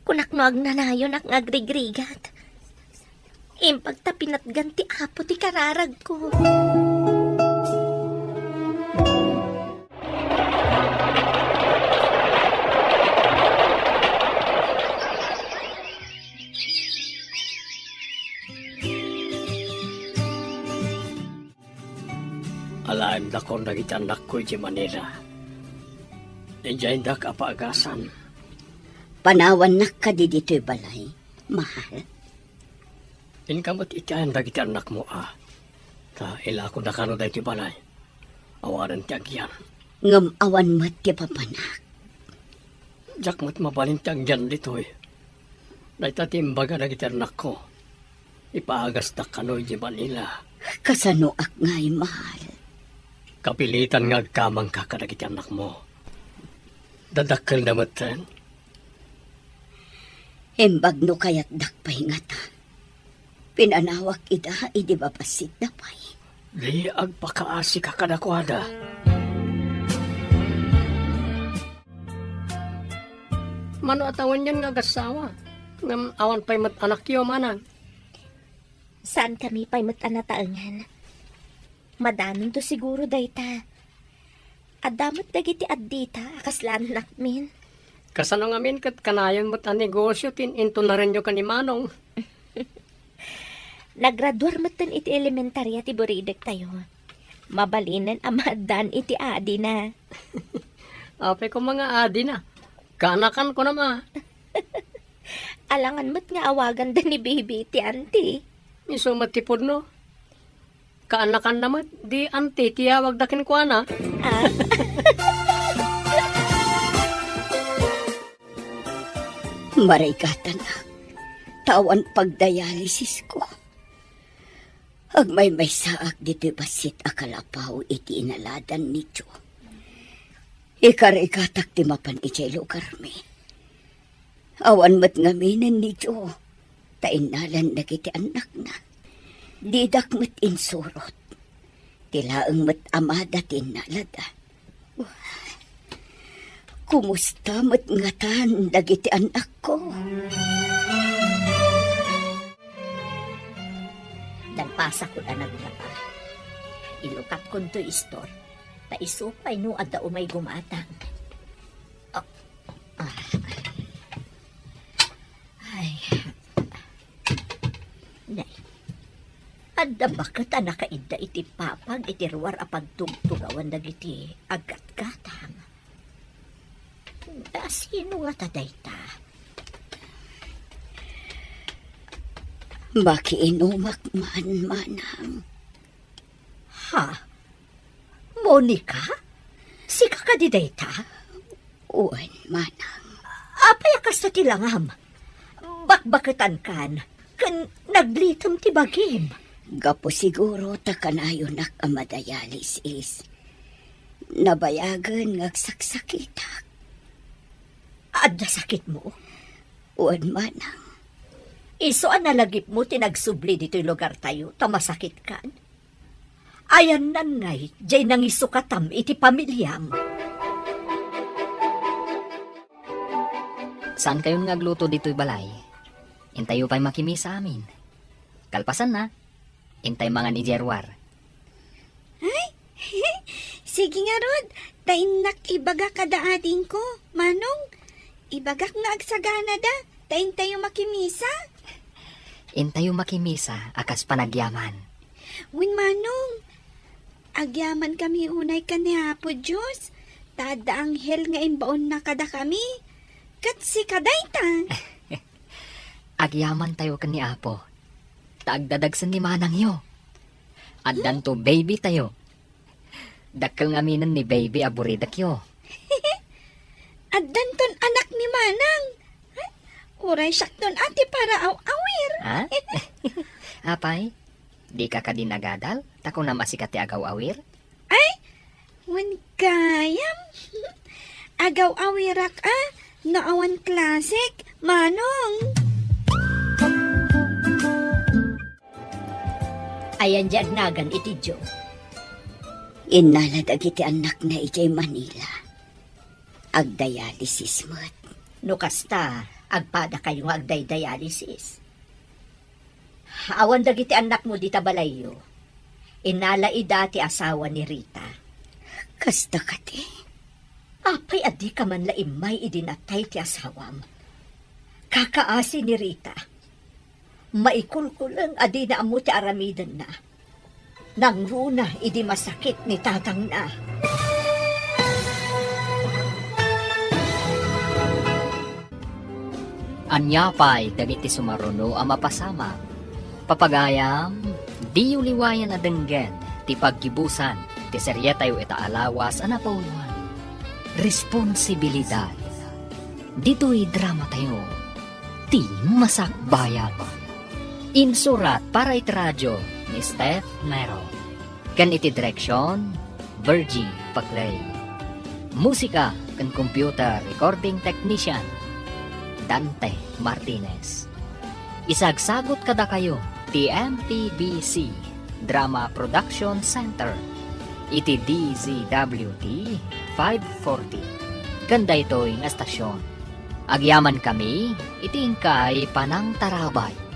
Kunak no agnanayon ak ngagrigrigat. Impagtapinat ganti apo ti kararag ko. Alaim da ko nagiti anak ko di Manila. Diyan da kapaagasan. Panawan na ka di dito'y balay, mahal. Inkamot itiyan dagiti anak mo Ta ila ko na kano da iti balay. Awaran ti agyan. Ngam awan mat ti papanak. Jak mo't mabalin ti agyan dito eh. Naitatimbaga dagiti anak ko. Ipaagas da kano di Manila. Kasano ak ngay mahal. Kapilitan nga agkamang kakadagiti anak mo. Dadakkel na matan. Embag no kaya't dakpay nga ta. Pinanawak ida, idi babasit na pay. Di agpakaasi kakadakwada. Mano atawan yan nga gasawa. Ngam awan pa'y mat anak yo, Manang. Saan kami pa'y matanataangan? Madaming to siguro dayta. Adamot dagiti addita, akaslaan nakmin. Kasano ngamin kat kanayon mo't ang negosyo into na rin yo ka ni Manong. Nagraduar matan iti elementarya ti Buridek tayo. Mabalinan amadan iti adi na. Apay ko mga adi na. Kanakan ko na ma. Alangan mo't nga awagan da ni baby ti auntie. Miso matipod no. Kaanakan naman, di ante, tiyawag dakin ko na. Maray kata na. Tawan pagdialysis ko. Agmay may saak dito basit akalapaw iti inaladan ni Jo. Ikar-ikatak ti mapan iti lugar mi. Awan mat ngaminan ni Jo. Tainalan na kiti anak na. Didak mat insurot. Tilaang mat amada tinalada. Kumusta mat ngatan dagiti anak ko? Nagpasa ko na naglapa. Ilukat ko to istor. Taisupay no at umay gumatang. Ay. Nay. Adda bakit nakaida iti papag iti ruwar apagtugtugawan dagiti agat-gatang. Sino nga taday ta? Baki inumak man manang. Ha? Monica? Si kakadiday ta? Uwan manang. Apay akas na tilangam. Bakbakitan kan. Kan naglitam ti bagim. Gapo siguro takanayon ak amadayalis nabayagan ngagsaksakita. Adda sakit mo? Uwan manang. Iso ang nalagip mo tinagsubli dito'y lugar tayo, tamasakit kan? Ayan nanay, jay nang isukatam iti pamilyam. Saan kayon ngagluto dito'y balay? Intayo pa'y makimi sa amin. Kalpasan na. Intay mga ni Jerwar. Sige nga, Rod. Tainak ibaga kadaating ko. Manong, ibagak na agsagana da. Tain tayo makimisa. Intayo makimisa, akas panagyaman. Win Manong, agyaman kami unay ka ni Apo Diyos. Tada anghel nga imbaon na kada kami. Kat si kadayta. Agyaman tayo kani Apo. Taagdadagsan ni Manang yo. Addan to baby tayo. Dakkel ngaminan ni baby aburidak yo. Addan ton anak ni Manang. Uray sakton ati para awir. Ha? Apay, di ka kadinagadal? Tako na masikati agaw awir? Ay, wen kayam. Agaw awirak Naawan Classic, Manong. Ayan dyan nagan iti Jo. Inalad iti anak na iti Manila. Agdialysis mo't. No kasta, agpada kayo nga agday-dialysis. Awan dagiti anak mo di tabalayo. Inala dati asawa ni Rita. Kasta kati. Apay adi ka man laimay idinatay ti asawam. Kakaasi ni Rita. Maikulkulang adi na amo ti aramidan na. Nang runa idi masakit ni tatang na. Anyapay dagiti sumaruno ang mapasama. Papagayam, di uliwayan na denggen, ti paggibusan, ti seryetayo ita alawas anapuluan. Responsibilidad. Dito'y drama tayo. Ti masakbayan. Insurat para iti radyo ni Steph Mero. Kan iti direksyon, Virgie Paclay. Musika kan computer recording technician, Dante Martinez. Isagsagot kada kayo ti MTBC Drama Production Center iti DZWT 540. Ganda ito'y nga estasyon. Agyaman kami iti ingkay Panang Tarabay.